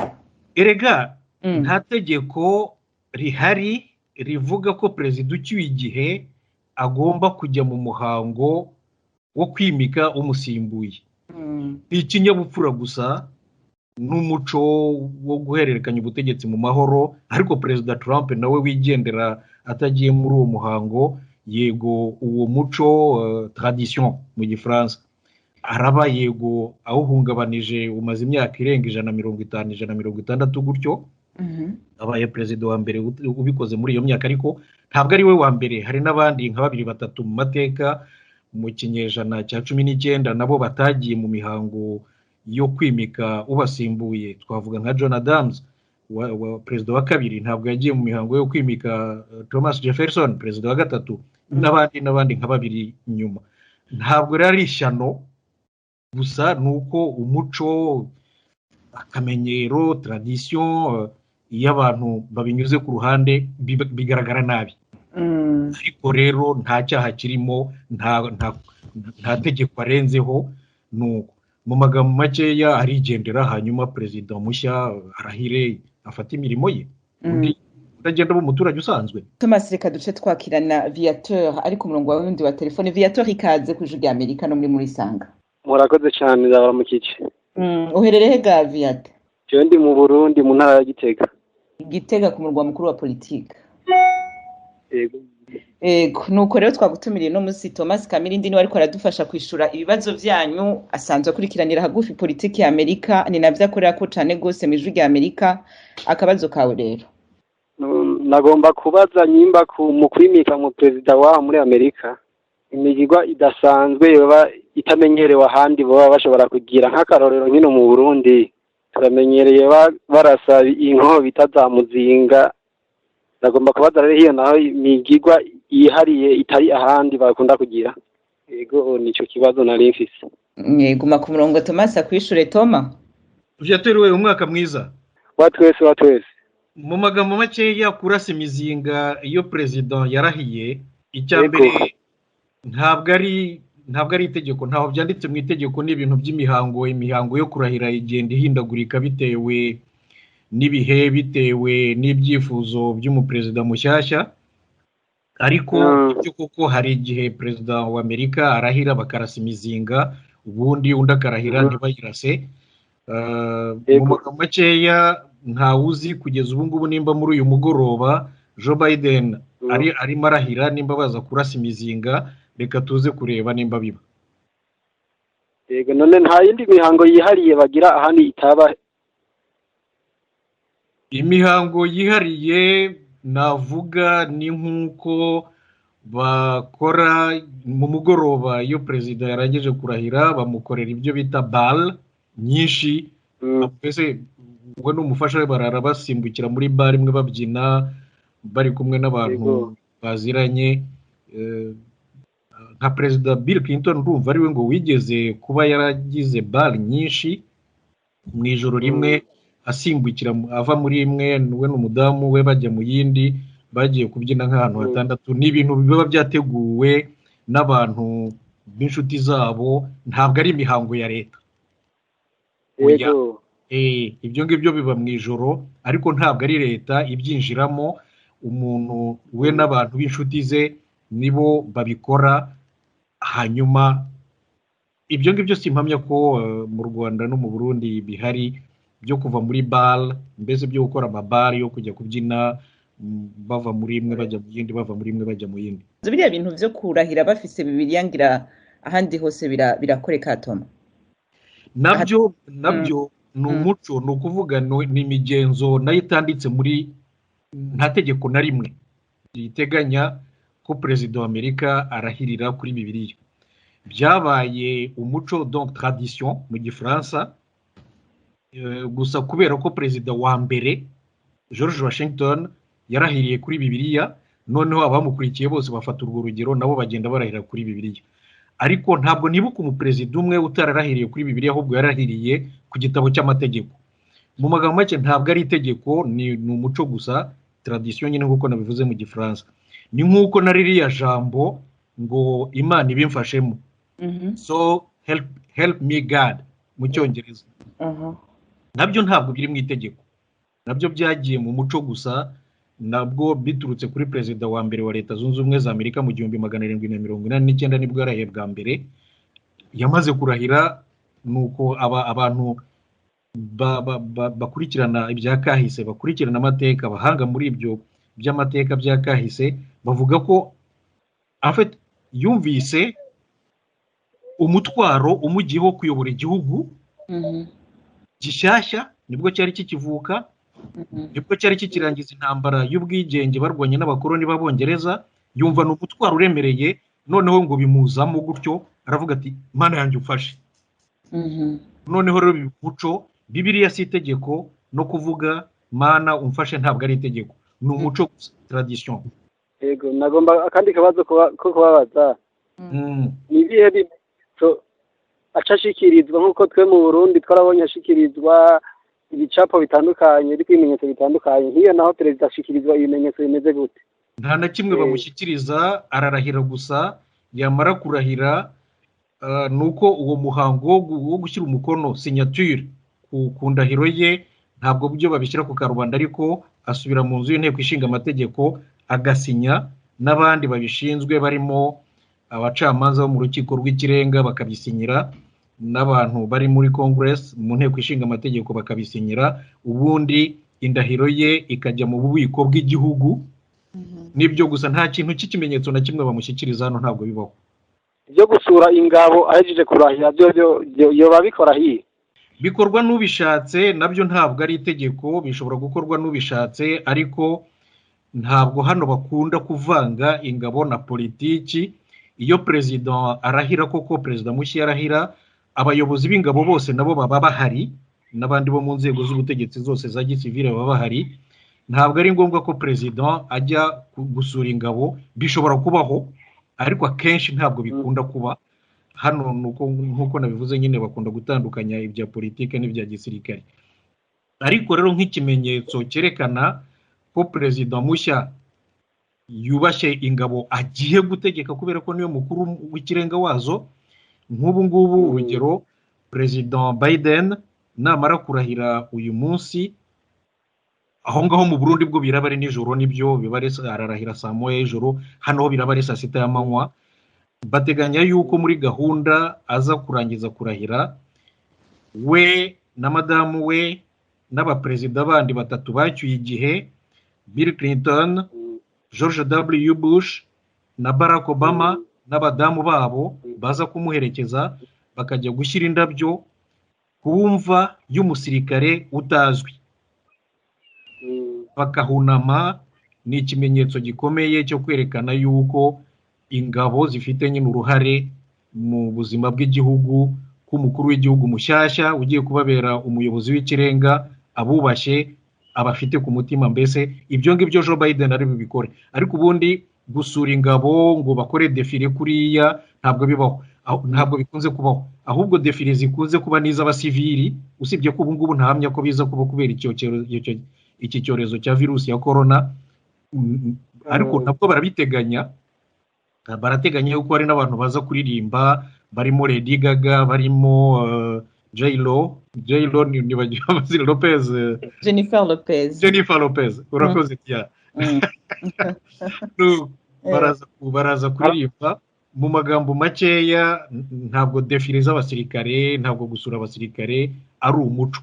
A: Erega
F: nta tegeko rihari rivuga ko perezida ucyuye igihe agomba kujya mu muhango wo kwimika umusimbuye. Ikinyabupfura gusa n'umuco wo guhererekanya ubutegetsi mu mahoro. Ariko perezida Trump nawe wigendera atagiye muri uwo muhango, yego uwo muco tradition mu Gifaransa araba yego awuhungabanije, umaze imyaka irenga 150 160 gutyo. Abaye perezida wa mbere ubikoze muri iyo myaka, ariko ntabwo ari we wa mbere, hari n'abandi nka 2-3 mu mateka mu kinyejana cya 19 nabo batagiye mu mihango yo kwimika ubasimbuye. Twavuga nka John Adams wa perezida wa kabiri, ntabwo yagiye mu mihango yo kwimika Thomas Jefferson perezida wa gatatu, n'abandi nka 2 nyuma. Ntabwo rero ari ishyano gusa, nuko umuco, akamenyero, tradition iyo abantu babinyuze ku ruhande bigaragara nabi. Ariko rero nta cyaha kirimo, nta tegeko arenzeho. Nuko mu magambo makeya arigendera, hanyuma perezida mushya arahire afata imirimo ye, utagenda mu muturage usanzwe. Thomas, reka duce twakirana Viateur ari ku murongo wundi wa telefone. Viateur, ikaze ku ry'Amerika no muri Sanga.
H: Murakoze cyane, ndabaramukije.
A: Uherereye ga Viateur?
H: Je ndi mu Burundi, mu ntara ya Gitega.
A: Gitega ku murwa mukuru wa politike. Ego nuko rero twagutumiriye no munsi Thomas Kamirindi niwe ariko aradufasha kwishura ibibazo byanyu, asanzwe akurikiranira hagufi politiki ya Amerika, ni navyo akorera ko cyane gose mu ijwi ry'Amerika. Akabazo kawe rero?
H: Nagomba kubaza nyimba mu kwimika mu perezida wa muri Amerika, imigirwa idasanzwe yoba itamenyerewe ahandi baba bashobora kugira. Nk'akarorero nkino mu Burundi turamenyereye barasa inko bitazamuzinga. Nagomba kubaza rero hiyo naho imigirwa yihariye itari ahandi bakunda kugira. Yego nico kibazo nari mfise.
A: Guma ku murongo Thomas akwishure. Toma,
F: Vyateruwe umwaka mwiza
H: wa twese.
F: Mu magambo makeya, kurasa imizinga iyo president yarahiye, icya mbere ntabwo ari ntabwo ari itegeko, ntaho byanditse mu itegeko. n'ibintu imihango yo kurahira igenda ihindagurika bitewe n'ibihe, bitewe n'ibyifuzo by'umuperezida mushyashya. ariko ibyo koko hari igihe perezida wa Amerika arahira bakarasa imizinga, ubundi undi akarahira ntibayirase. Mu magambo makeya ntawuzi kugeza ubu ngubu nimba muri uyu mugoroba Joe Biden arimo arahira, nimba baza kurasa imizinga. Reka tuze kureba nimba biba.
H: Yego, none nta yindi mihango yihariye bagira ahandi itaba?
F: Imihango yihariye navuga ni nk'uko bakora mu mugoroba iyo perezida yarangije kurahira, bamukorera ibyo bita bal nyinshi. Mbese we n'umufasha we barara basimbukira muri bar imwe babyina bari kumwe n'abantu baziranye. Nka perezida Bill Clinton urumva ari we ngo wigeze kuba yaragize bar nyinshi mu ijoro rimwe, asimbukira ava muri imwe we n'umudamu we bajya mu yindi, bagiye kubyina nk'ahantu hatandatu. ni ibintu biba byateguwe n'abantu b'inshuti zabo, ntabwo ari imihango ya leta. Ibyo ngibyo biba mu ijoro, ariko ntabwo ari leta ibyinjiramo. Umuntu we n'abantu b'inshuti ze nibo babikora. Hanyuma ibyo ngibyo simpamya ko mu Rwanda no mu Burundi bihari, byo kuva muri bar, mbese byo gukora amabari yo kujya kubyina bava muri imwe bajya mu yindi, bava muri imwe bajya mu yindi.
A: Biriya bintu byo kurahira bafise Bibiliya ngira ahandi hose birakoreka Toma.
F: Nabyo ni umuco, ni ukuvuga ni imigenzo nayo itanditse muri, nta tegeko na rimwe riteganya ko perezida wa Amerika arahirira kuri Bibiliya. Byabaye umuco, donc tradition mu Gifaransa. Gusa kubera ko perezida wa mbere George Washington yarahiriye kuri Bibiliya, noneho abamukurikiye bose bafata urwo rugero nabo bagenda barahira kuri Bibiliya. Ariko ntabwo nibuka umuperezida umwe utararahiriye kuri Bibiliya, ahubwo yarahiriye ku gitabo cy'amategeko. Mu magambo make ntabwo ari itegeko, ni umuco gusa, tradition nyine nk'uko nabivuze mu Gifaransa. Ni nk'uko na ririya jambo ngo Imana ibimfashemo, so help me God mu Cyongereza. Nabyo ntabwo biri mu itegeko, nabyo byagiye mu muco gusa. Nabwo biturutse kuri perezida wa mbere wa Leta Zunze Ubumwe za Amerika mu 1789 nibwo yarahiye bwa mbere. Yamaze kurahira nuko abantu bakurikirana ibya kahise, bakurikirana amateka, bahanga muri ibyo by'amateka bya kahise, bavuga ko en fait yumvise umutwaro umugiyeho kuyobora igihugu gishyashya, nibwo cyari kikivuka, nibwo cyari kikirangiza intambara y'ubwigenge barwanye n'abakoloni b'Abongereza. Yumva n'umutwaro uremereye, noneho ngo bimuzamo gutyo, aravuga ati Mana yanjye ufashe. Noneho rero umuco, Bibiliya si itegeko, no kuvuga Mana umfashe ntabwo ari itegeko, ni umuco, tradition.
H: Yego, nagomba akandi kabazo ko kubabaza. Ni ibihe bimenyetso acashikirizwa nk'uko twe mu Burundi twarabonye ashikirizwa ibicapo bitandukanye, ariko ibimenyetso bitandukanye, nk'iyo naho perezida ashikirizwa ibimenyetso bimeze gute?
F: Nta na kimwe bamushyikiriza, ararahira gusa. Yamara kurahira nuko uwo muhango wo gushyira umukono, signature ku ndahiro ye, ntabwo byo babishyira ku karubanda, ariko asubira mu nzu y'inteko ishinga amategeko agasinya, n'abandi babishinzwe barimo abacamanza bo mu rukiko rw'ikirenga bakabisinyira, n'abantu bari muri Congress mu nteko ishinga amategeko bakabisinyira. Ubundi indahiro ye ikajya mu bubiko bw'igihugu. Nibyo gusa, nta kintu cy'ikimenyetso na kimwe bamushyikiriza hano, ntabwo bibaho.
H: Byo gusura ingabo ahejeje kurahira byo babikora hiye?
F: Bikorwa n'ubishatse, nabyo ntabwo ari itegeko, bishobora gukorwa n'ubishatse, ariko ntabwo hano bakunda kuvanga ingabo na politiki. Iyo perezida arahira koko, perezida mushya arahira, abayobozi b'ingabo bose nabo baba bahari, n'abandi bo mu nzego z'ubutegetsi zose za gisivile baba bahari. Ntabwo ari ngombwa ko perezida ajya gusura ingabo, bishobora kubaho ariko akenshi ntabwo bikunda kuba. Hano nk'uko nabivuze nyine bakunda gutandukanya ibya politike n'ibya gisirikare. Ariko rero nk'ikimenyetso cyerekana ko perezida mushya yubashye ingabo agiye gutegeka, kubera ko niyo mukuru w'ikirenga wazo, nk'ubu ngubu urugero perezida Biden namara kurahira uyu munsi aho ngaho mu Burundi bwo biraba ari nijoro nibyo bibare ararahira saa moya y'ijoro hano biraba ari saa sita y'amanywa bateganya yuko muri gahunda aza kurangiza kurahira we na madamu we n'abaperezida bandi batatu bacyuye igihe Bill Clinton, George W. Bush na Barack Obama n'abadamu babo baza kumuherekeza bakajya gushyira indabyo ku mva y'umusirikare utazwi bakahunama. Ni ikimenyetso gikomeye cyo kwerekana yuko ingabo zifite nyine uruhare mu buzima bw'igihugu k'umukuru w'igihugu mushyashya ugiye kubabera umuyobozi w'ikirenga abubashye abafite ku mutima. Mbese ibyo ngibyo Joe Biden ari bubikore, ariko ubundi gusura ingabo ngo bakore defile kuriya ntabwo bibaho, ntabwo bikunze kubaho. Ahubwo defile zikunze kuba n'iz'abasivili, usibye ko ubu ngubu ntahamya ko biza kuba kubera iki cyorezo cya virusi ya corona, ariko nabwo barateganya yuko hari n'abantu baza kuririmba barimo Lady Gaga, barimo J-Lo nibagiwe amazina
A: Jennifer
F: Lopez urakoze cyane. baraza kuririmba. Mu magambo makeya ntabwo defile z'abasirikare, ntabwo gusura abasirikare ari umuco.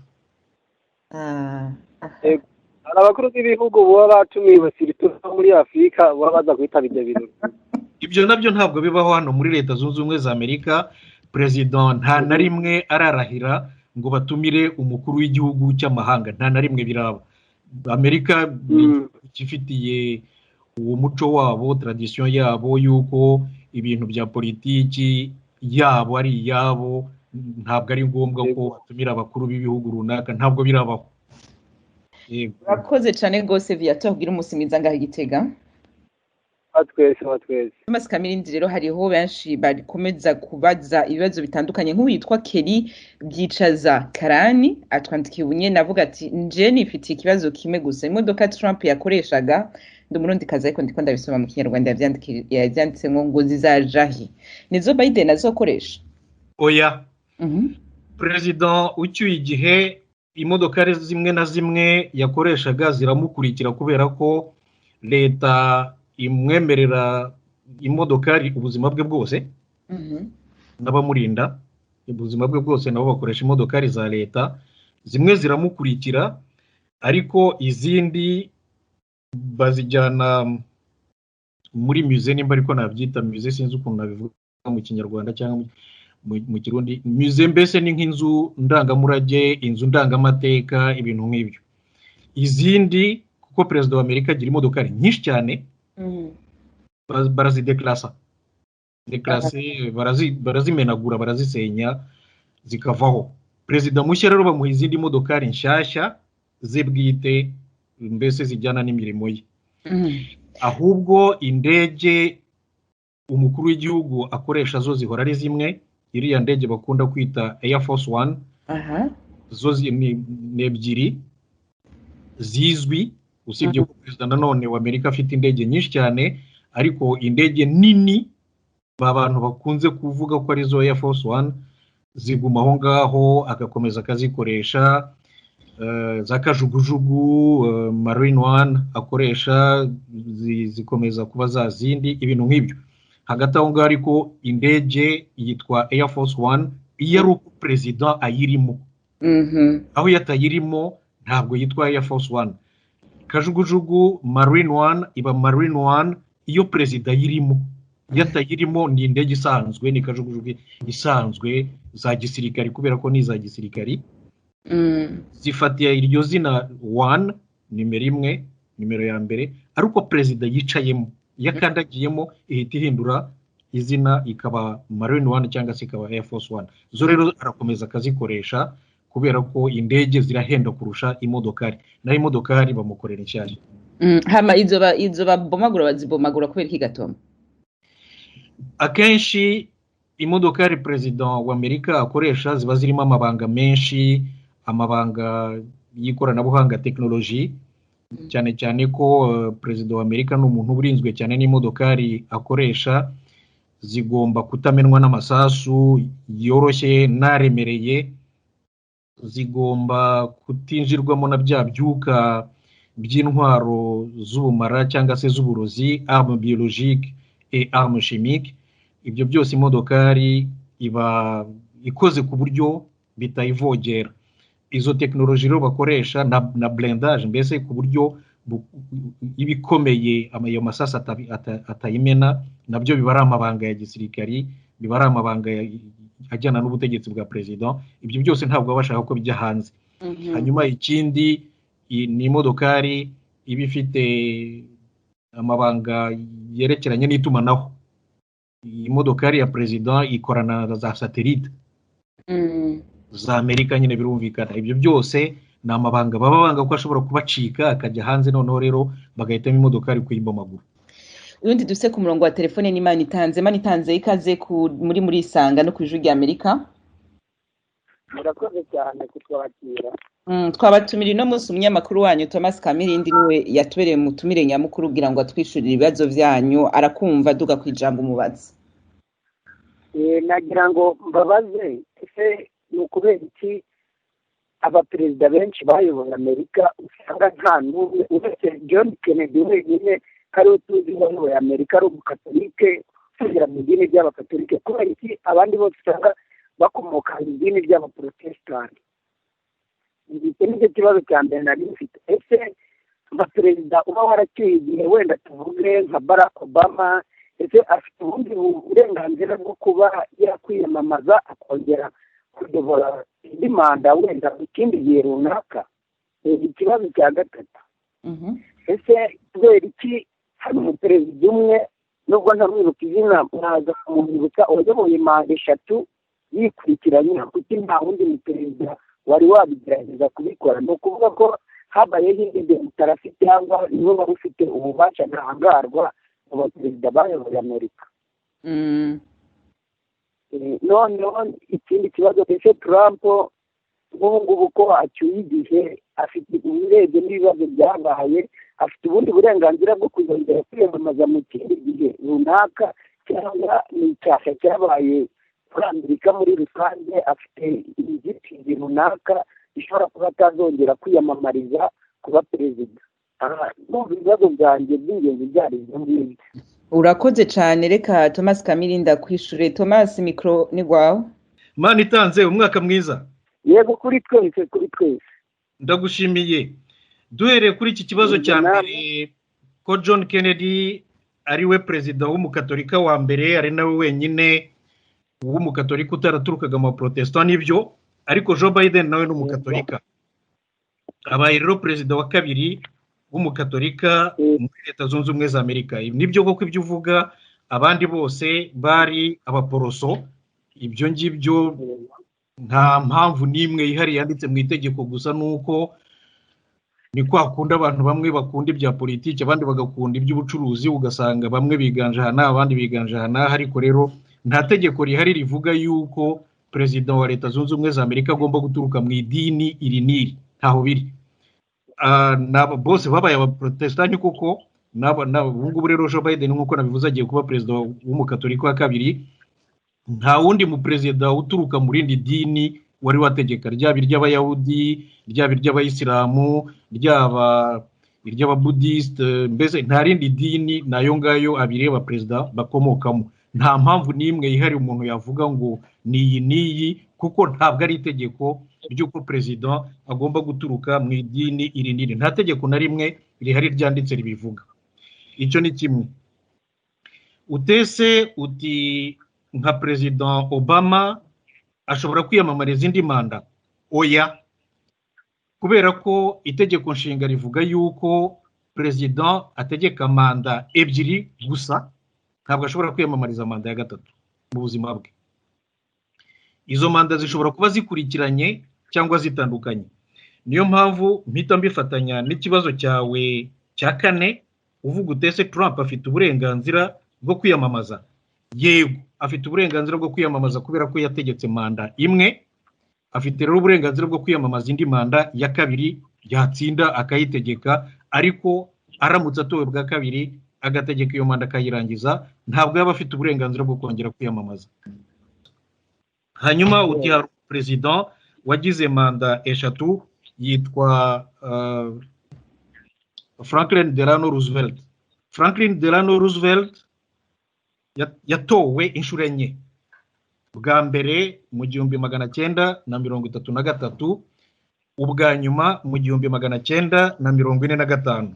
H: hari abakuru b'ibihugu baba batumiwe siritu muri Afurika baba baza kwitaba ibyo birori.
F: Ibyo nabyo ntabwo bibaho hano muri Leta Zunze Ubumwe za Amerika. Perezida nta na rimwe ararahira ngo batumire umukuru w'igihugu cy'amahanga, nta na rimwe biraba. Amerika ifitiye uwo muco wabo, tradition yabo yuko ibintu bya politiki yabo ari iyabo, ntabwo ari ngombwa ko batumira abakuru b'ibihugu runaka, ntabwo birabaho.
A: Urakoze cyane rwose Viateur ubwira umusimiriza ngaho Igitega.
H: Batwese
A: Thomas Kamirindi rero hariho benshi bakomeza kubaza ibibazo bitandukanye, nk'uwitwa Kelly Byicaza Karani atwandikiye ubunye navuga ati nje nifitiye ikibazo kimwe gusa, imodoka Trump yakoreshaga ndi Murundi kaza ariko ndiko ndabisoma mu Kinyarwanda yavyanditse ngo zizajahi nizo Biden azokoresha.
F: Oya, Perezida ucyuye igihe imodoka zimwe na zimwe yakoreshaga ziramukurikira kubera ko leta imwemerera imodokari ubuzima bwe bwose n'abamurinda ubuzima bwe bwose nabo bakoresha imodokari za leta. Zimwe ziramukurikira ariko izindi bazijyana muri musée, nimba ariko nabyita musée, sinzi ukuntu nabivuga mu Kinyarwanda cyangwa mu Kirundi. Musée mbese ni nk'inzu ndangamurage, inzu ndangamateka, ibintu nk'ibyo. Izindi kuko perezida wa Amerika agira imodokari nyinshi cyane barazideklasa, barazimenagura, barazisenya zikavaho. Perezida mushya rero bamuha izindi modokari nshyashya ze bwite, mbese zijyana n'imirimo ye. Ahubwo indege umukuru w'igihugu akoresha zo zihora ari zimwe, iriya ndege bakunda kwita Air Force One, zo ni ebyiri zizwi, usibye ko perezida nanone wa Amerika afite indege nyinshi cyane, ariko indege nini abantu bakunze kuvuga ko ari zo Air Force One ziguma aho ngaho, agakomeza akazikoresha. Za kajugujugu Marine One akoresha zikomeza kuba za zindi, ibintu nk'ibyo. Hagati aho ngaho ariko indege yitwa Air Force One iyo ari uko perezida ayirimo, aho yatayirimo ntabwo yitwa Air Force One. Kajugujugu Marine One iba Marine One iyo perezida ayirimo, yatayirimo ni indege isanzwe, ni kajugujugu isanzwe za gisirikari kubera ko ni za gisirikari. Zifatiye iryo zina one, nimero imwe, nimero ya mbere, ariko perezida yicayemo yakandagiyemo ihita ihindura izina ikaba Marine One cyangwa se ikaba Air Force One. Zo rero arakomeza akazikoresha kubera ko indege zirahenda kurusha imodokari, naho imodokari bamukorera inshyashya.
A: Hama izo babomagura bazibomagura kubera iki Gatoma?
F: Akenshi imodokari perezida wa Amerika akoresha ziba zirimo amabanga menshi, amabanga y'ikoranabuhanga, technology, cyane cyane ko perezida wa Amerika n'umuntu uburinzwe cyane n'imodokari akoresha zigomba kutamenwa n'amasasu yoroshye n'aremereye, zigomba kutinjirwamo na bya byuka by'intwaro z'ubumara cyangwa se z'uburozi, arme biologique et arme chimique. Ibyo byose imodokari iba ikoze ku buryo bitayivogera. Izo tekinoloji rero bakoresha na blindage, mbese ku buryo ibikomeye ayo masasa atayimena, nabyo biba ari amabanga ya gisirikari, biba ari amabanga ajyana n'ubutegetsi bwa perezida. Ibyo byose ntabwo baba bashaka ko bijya hanze. Hanyuma ikindi ni imodokari iba ifite amabanga yerekeranye n'itumanaho. Imodokari ya perezida ikorana na za satellite za Amerika, nyine birumvikana. Ibyo byose ni amabanga baba banga ko ashobora kubacika akajya hanze, noneho rero bagahitamo imodokari kuyibomagura.
A: Ubundi duse ku murongo wa telefone ni Manitanze ikaze muri Isanga no ku Ijwi ry'Amerika.
E: Murakoze cyane kutwakira.
A: Twabatumira no munsi umunyamakuru wanyu Thomas Kamirindi niwe yatubereye mutumire nyamukuru kugira ngo atwishurire ibibazo byanyu, arakumva duga kwijambo umubaza.
E: Nagira ngo mbabaze ese nukubera iki abaperezida benshi bayoboye Amerika usanga nta n'umwe uretse John Kennedy wenyine kari utuzi wayoboye Amerika ari umukatolike usubira mu idini ry'abakatolike, kubera iki abandi bose usanga bakomoka mu idini ry'abaprotestani? Iki nicyo kibazo cya mbere nari mfite. Ese abaperezida uba waracyuye igihe, wenda tuvuge nka Barack Obama, ese afite ubundi burenganzira bwo kuba yakwiyamamaza akongera kuyobora indi manda wenda ikindi gihe runaka? Ikibazo cya gatatu, ese kubera iki hari umuperezida umwe, nubwo ntamwibuka izina mwaza kumwibutsa, wayoboye manda 3 yikurikiranye, kuko nta wundi muperezida wari wabigerageza kubikora? Ni ukuvuga ko habayeho indi demokarasi cyangwa nibo bari ufite ububasha ntahangarwa mu baperezida bayoboye Amerika. Noneho ikindi kibazo, ese Trump nk'ubu ngubu ko acyuye igihe, afite urebye n'ibibazo byabaye, afite ubundi burenganzira bwo kuzongera kwiyamamaza mu kindi gihe runaka, cyangwa ni icyasha cyabaye muri Amerika muri rusange, afite inzitizi runaka ishobora kuba atazongera kwiyamamariza kuba perezida? Numva ibibazo byanjye by'ingenzi byari ibyo ngibyo.
A: Urakoze cyane, reka Thomas Kamirindi akwishure. Thomas, mikro ni gwawe.
F: Manitanze, umwaka mwiza.
E: Yego, kuri twese.
F: Ndagushimiye. Duhereye kuri iki kibazo cya mbere ko John Kennedy ari we perezida w'umukatolika wa mbere, ari nawe wenyine w'umukatolika utaraturukaga mu protestant, n'ibyo, ariko Joe Biden nawe n'umukatolika. Abaye rero perezida wa kabiri w'umukatolika muri Leta Zunze Ubumwe za Amerika. Nibyo koko ibyo uvuga, abandi bose bari abaporoso. Ibyo ngibyo nta mpamvu n'imwe ihari yanditse mu itegeko, gusa nuko ni kwa kunda abantu bamwe bakunda ibya politiki, abandi bagakunda iby'ubucuruzi, ugasanga bamwe biganje hana abandi biganje hana. Ariko rero nta tegeko rihari rivuga yuko perezida wa Leta Zunze Ubumwe za Amerika agomba guturuka mu idini iri n'iri, ntaho biri. Nabo bose babaye abaprotestanti koko. Ubungubu rero Joe Biden nk'uko nabivuze agiye kuba perezida w'umukatolika wa kabiri. Nta wundi mu perezida uturuka mu rindi dini wari wategeka, ryaba iry'abayahudi, ryaba iry'abayisilamu, ryaba iry'ababudiste, mbese nta rindi dini nayo ngayo abireba perezida bakomokamo. Nta mpamvu n'imwe ihari umuntu yavuga ngo niyi niyi, kuko ntabwo ari itegeko ry'uko perezida agomba guturuka mu idini iri n'iri. Nta tegeko na rimwe rihari ryanditse ribivuga. Icyo ni kimwe. Utese uti nka perezida Obama ashobora kwiyamamariza indi manda? Oya, kubera ko itegeko nshinga rivuga yuko perezida ategeka manda 2 gusa, ntabwo ashobora kwiyamamariza manda ya 3 mu buzima bwe. Izo manda zishobora kuba zikurikiranye cyangwa zitandukanye. Niyo mpamvu mpita mbifatanya n'ikibazo cyawe cya 4 uvuga utese Trump afite uburenganzira bwo kwiyamamaza. Yego, afite uburenganzira bwo kwiyamamaza kubera ko yategetse manda 1. Afite rero uburenganzira bwo kwiyamamaza indi manda ya 2 yatsinda akayitegeka, ariko aramutse atowe bwa 2 agategeka iyo manda akayirangiza ntabwo yaba afite uburenganzira bwo kongera kwiyamamaza. Hanyuma uti hari perezida wagize manda eshatu yitwa Franklin Delano Roosevelt. Franklin Delano Roosevelt yatowe inshuro enye, bwa mbere mu 1933, ubwa nyuma mu 1945.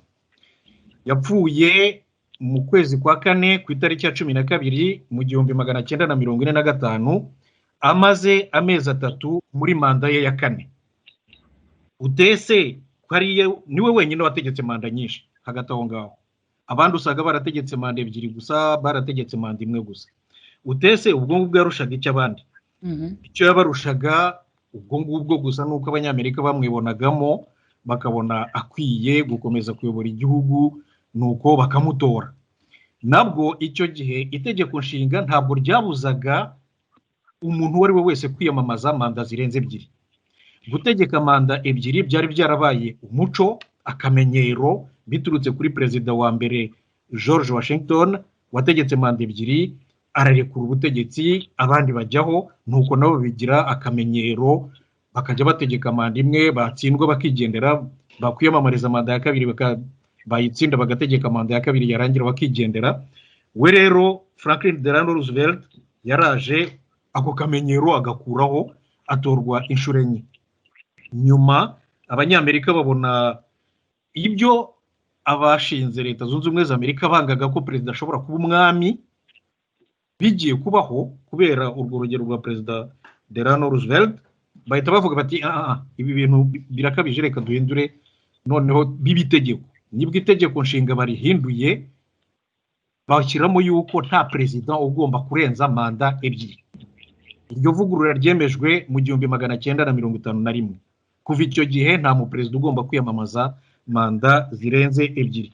F: Yapfuye mu kwezi kwa kane ku itariki ya 12 mu 1945, amaze amezi 3 muri manda ye ya kane. Utese niwe wenyine wategetse manda nyinshi hagati aho ngaho, abandi usaga barategetse manda ebyiri gusa, barategetse manda imwe gusa. Utese ubwo ngubwo yarushaga icyo abandi, icyo yabarushaga ubwo ngubwo gusa nuko abanyamerika bamwibonagamo bakabona akwiye gukomeza kuyobora igihugu, nuko bakamutora. Nabwo icyo gihe itegeko nshinga ntabwo ryabuzaga umuntu wari we wese kwiyamamaza manda zirenze ebyiri. Gutegeka manda ebyiri byari byarabaye umuco, akamenyero, biturutse kuri perezida wa mbere George Washington wategetse manda ebyiri, ararekura ubutegetsi abandi bajyaho, nuko nabo bigira akamenyero bakajya bategeka manda imwe, batsindwa bakigendera, bakwiyamamariza manda ya kabiri bayitsinda bagategeka manda ya kabiri, yarangira bakigendera. We rero Franklin Delano Roosevelt yaraje ako kamenyero agakuraho, atorwa inshuro enye. Nyuma abanyamerika babona ibyo abashinze leta zunze ubumwe za Amerika bangaga ko perezida ashobora kuba umwami bigiye kubaho kubera urwo rugero rwa perezida Delano Roosevelt, bahita bavuga bati ibi bintu birakabije, reka duhindure noneho bibitegeko. Nibwo itegeko nshinga barihinduye, bashyiramo yuko nta perezida ugomba kurenza manda ebyiri. Iryo vugurura ryemejwe mu 1951. Kuva icyo gihe nta mu perezida ugomba kwiyamamaza manda zirenze ebyiri.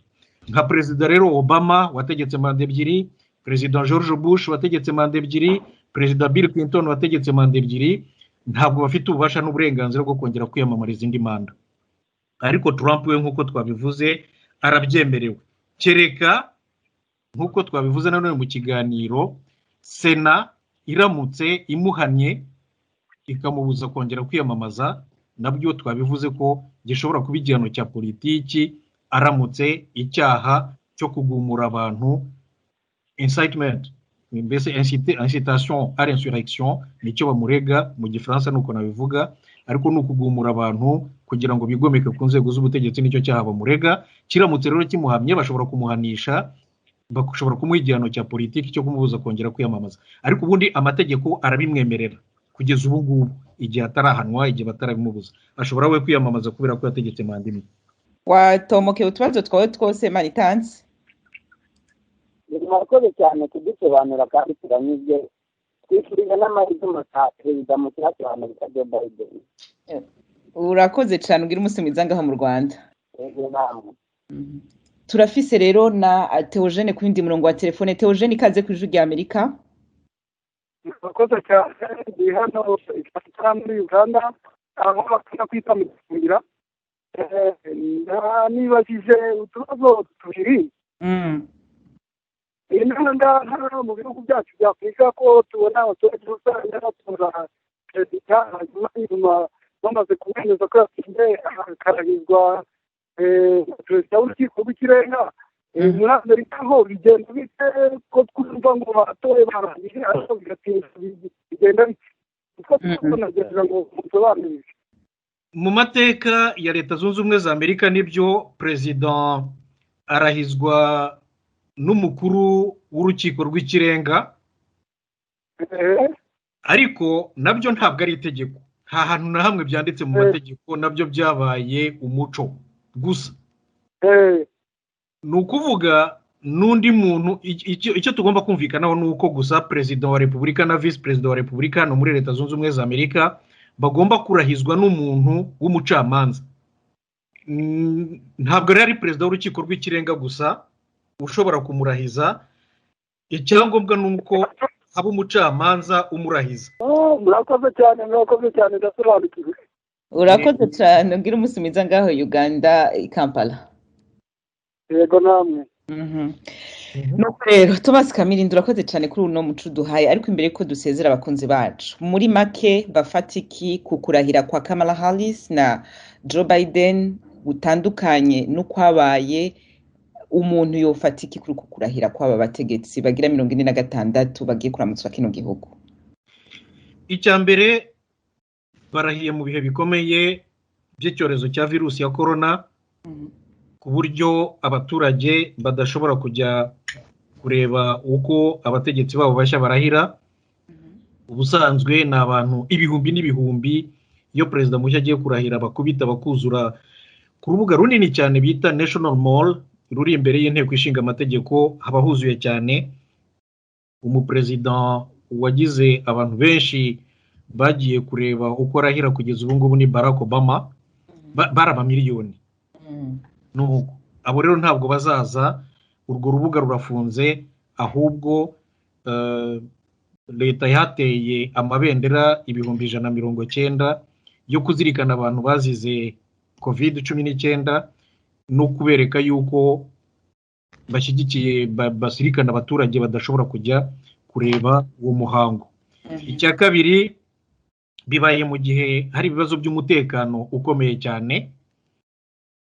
F: Nka perezida rero Obama wategetse manda ebyiri, perezida George Bush wategetse manda ebyiri, perezida Bill Clinton wategetse manda ebyiri, ntabwo bafite ububasha n'uburenganzira bwo kongera kwiyamamariza indi manda. Ariko Trump we nk'uko twabivuze arabyemerewe, kereka nk'uko twabivuze nanone mu kiganiro, Sena iramutse imuhanye ikamubuza kongera kwiyamamaza, nabyo twabivuze ko gishobora kuba igihano cya politiki aramutse icyaha cyo kugumura abantu, incitement, mbese incitation à l'insurrection, nicyo bamurega mu gifaransa nuko nabivuga, ariko nukugumura abantu kugira ngo bigomeke ku nzego z'ubutegetsi, nicyo cyaha bamurega. Kiramutse rero kimuhamye bashobora kumuhanisha, bashobora kumuha igihano cya politiki cyo kumubuza kongera kwiyamamaza. Ariko ubundi amategeko arabimwemerera kugeza ubu ngubu, igihe atarahanwa, igihe batarabimubuza, ashobora we kwiyamamaza kubera ko yategetse manda imwe.
A: Watomoke utubazo twawe twose Maritansi?
E: Murakoze cyane kudusobanura kandi turanyuzwe. Twifurije n'amahirwe masa perezida mu kibazo cya Amerika Joe Biden.
A: Urakoze cyane, ugira umunsi mwiza ngaha mu Rwanda. Turafise rero na Theogene ku yindi murongo wa telefone. Theogene, ikaze ku ijwi ry'Amerika.
I: Murakoze cyane, ndi hano muri Uganda, aho bakunda kwita mu Kigira. Nibajije utubazo tubiri. Intanga mu bihugu byacu bya Afurika ko tubona abaturage usanga batora perezida, hanyuma bamaze kumwemeza ko yatsinze akarahizwa perezida w'urukiko rw'ikirenga. Muri Amerika ho bigenda bite ko twumva ngo batoye barangije ariko bigatinda bigenda bite? Uko tunagerageza ngo musobanurire.
F: Mu mateka ya leta zunze ubumwe za Amerika nibyo perezida arahizwa n'umukuru w'urukiko rw'ikirenga, ariko nabyo ntabwo ari itegeko. Nta hantu na hamwe byanditse mu mategeko, nabyo byabaye umuco gusa. Ni ukuvuga n'undi muntu, icyo tugomba kumvikanaho ni uko gusa perezida wa repubulika na visi perezida wa repubulika hano muri leta zunze ubumwe za Amerika bagomba kurahizwa n'umuntu w'umucamanza. Ntabwo rero ari perezida w'urukiko rw'ikirenga gusa ushobora kumurahiza, icyangombwa ni uko haba umucamanza umurahiza.
I: Murakoze cyane ndasobanukiwe.
A: Urakoze cyane, ugira umunsi mwiza ngaho Uganda i Kampala.
I: Yego namwe.
A: nuko rero Thomas Kamirindi urakoze cyane kuri uno muco duhaye, ariko imbere ko dusezera abakunzi bacu muri make bafata iki ku kurahira kwa Kamala Harris na Joe Biden gutandukanye n'ukwabaye, umuntu yofata iki kuri kurahira kw'aba bategetsi bagira 46 bagiye kuramutswa kino gihugu?
F: Icya mbere barahiye mu bihe bikomeye by'icyorezo cya virusi ya corona, ku buryo abaturage badashobora kujya kureba uko abategetsi babo bashya barahira. Ubusanzwe ni abantu ibihumbi n'ibihumbi, iyo perezida mushya agiye kurahira bakubita bakuzura ku rubuga runini cyane bita National Mall ruri imbere y'inteko ishinga amategeko, haba huzuye cyane. Umuperezida wagize abantu benshi bagiye kureba uko arahira kugeza ubu ngubu ni Barack Obama, baraba miliyoni. Nuko abo rero ntabwo bazaza, urwo rubuga rurafunze, ahubwo leta yateye amabendera 190 yo kuzirikana abantu bazize COVID-19 no kubereka yuko bashyigikiye basirikana abaturage badashobora kujya kureba uwo muhango. Icya kabiri, bibaye mu gihe hari ibibazo by'umutekano ukomeye cyane,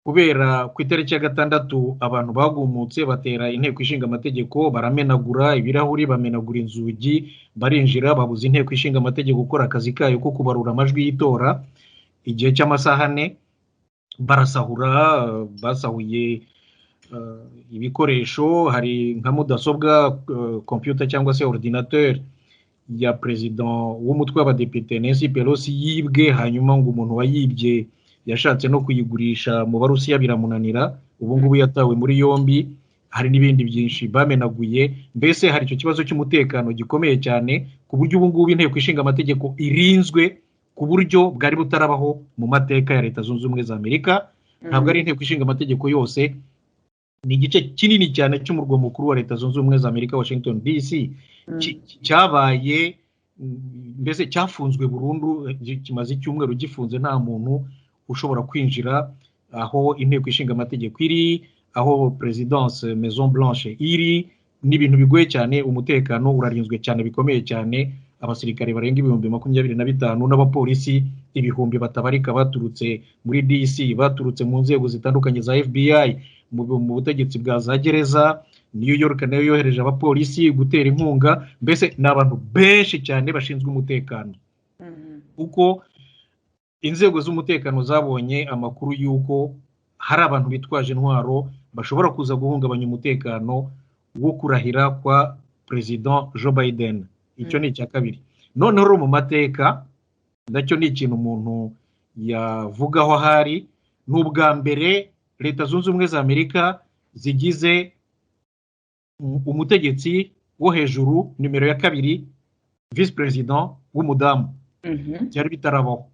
F: kubera ku itariki ya 6 abantu bagumutse batera inteko ishinga amategeko, baramenagura ibirahuri, bamenagura inzugi, barinjira babuza inteko ishinga amategeko gukora akazi kayo ko kubarura amajwi y'itora igihe cy'amasaha 4, barasahura, basahuye ibikoresho, hari nka mudasobwa, computer cyangwa se ordinateur ya president w'umutwe w'abadepite Nancy Pelosi yibwe, hanyuma ngo umuntu wayibye yashatse no kuyigurisha mu Barusiya biramunanira, ubu ngubu yatawe muri yombi. Hari n'ibindi byinshi bamenaguye. Mbese hari icyo kibazo cy'umutekano gikomeye cyane, ku buryo ubu ngubu inteko ishinga amategeko irinzwe ku buryo bwari butarabaho mu mateka ya Leta Zunze Ubumwe za Amerika. Ntabwo ari inteko ishinga amategeko yose, ni igice kinini cyane cy'umurwa mukuru wa Leta Zunze Ubumwe za Amerika, Washington DC, cyabaye mbese cyafunzwe burundu, kimaze icyumweru gifunze, nta muntu ushobora kwinjira aho inteko ishinga amategeko iri, aho Presidence Maison Blanche iri. N'ibintu bigoye cyane, umutekano urarinzwe cyane bikomeye cyane. Abasirikare barenga 25,000 n'abapolisi ibihumbi batabarika baturutse muri DC, baturutse mu nzego zitandukanye za FBI, mu butegetsi bwa za gereza. New York nayo yohereje abapolisi gutera inkunga. Mbese ni abantu benshi cyane bashinzwe umutekano, uko inzego z'umutekano zabonye amakuru y'uko hari abantu bitwaje intwaro bashobora kuza guhungabanya umutekano wo kurahira kwa President Joe Biden. Icyo ni icya kabiri. Noneho mu mateka ndacyo ni ikintu umuntu yavugaho hari, n'ubwa mbere Leta Zunze Ubumwe za Amerika zigize umutegetsi wo hejuru nimero ya 2 vice president w'umudamu, byari bitarabaho.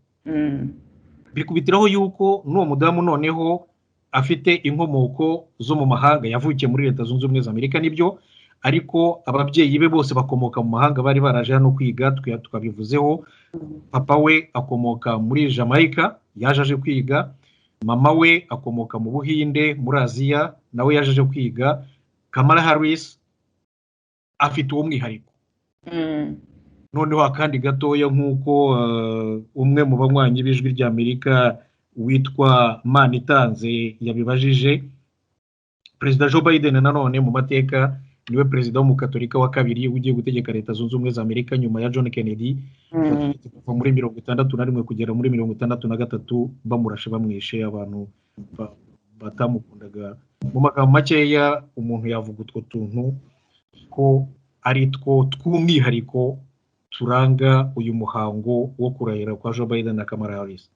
F: Bikubitiraho yuko n'uwo mudamu noneho afite inkomoko zo mu mahanga, yavukiye muri Leta Zunze Ubumwe za Amerika nibyo, ariko ababyeyi be bose bakomoka mu mahanga, bari baraje hano kwiga, tukabivuzeho. Papa we akomoka muri Jamaica, yaje aje kwiga. Mama we akomoka mu Buhinde, muri Aziya, nawe yaje aje kwiga. Kamala Harris afite uwo mwihariko. Noneho akandi gatoya, nk'uko umwe mu banywanyi b'ijwi ry'Amerika witwa Manitanze yabibajije, Perezida Joe Biden nanone mu mateka niwe perezida w'umukatolika wa 2 ugiye gutegeka Leta Zunze Ubumwe za Amerika nyuma ya John Kennedy, kuva muri 61 kugera muri 63 bamurashe bamwishe. Abantu batamukundaga. Mu magambo makeya, umuntu yavuga utwo tuntu ko ari two tw'umwihariko turanga uyu muhango wo kurahira kwa Joe Biden na Kamala Harris.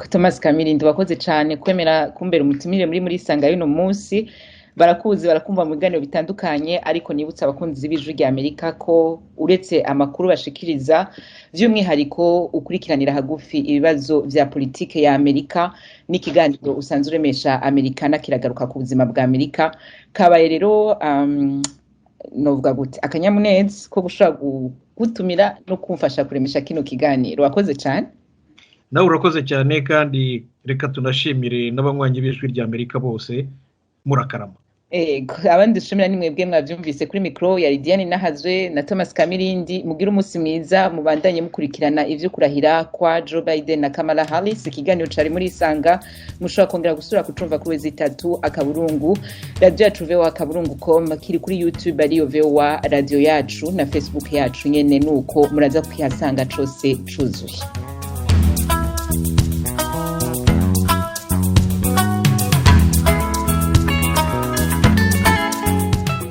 A: Thomas Kamirindi wakoze cyane kwemera kumbera umutumire muri sanga y'uno munsi. Barakuzi barakumva mu biganiro bitandukanye, ariko nibutsa abakunzi b'ijwi ry'Amerika ko uretse amakuru bashikiriza by'umwihariko ukurikiranira hagufi ibibazo vya politike ya Amerika, n'ikiganiro usanzwe uremesha Amerikana kiragaruka ku buzima bwa Amerika. Kabaye rero novuga gute akanyamuneza ko gushaka gutumira no kumfasha kuremesha kino kiganiro. Wakoze cyane.
F: Nawe urakoze cyane, kandi reka tunashimire n'abanywanyi b'ijwi ry'Amerika bose. Murakarama.
A: abandi dushimira ni mwebwe mwavyumvise kuri mikro ya Lidiane Nahazwe na Thomas Kamirindi. Mugira umunsi mwiza, mubandanye mukurikirana ivyo kurahira kwa Joe Biden na Kamala Harris. Ikiganiro cari muri Isanga, mushobora kongera gusura kucumva kuri wezi3 akaburungu Radiyoyacu akaburungu.com, kiri kuri YouTube ariyo Radiyoyacu na Facebook yacu nyene, nuko muraza kwihasanga cose cuzuye.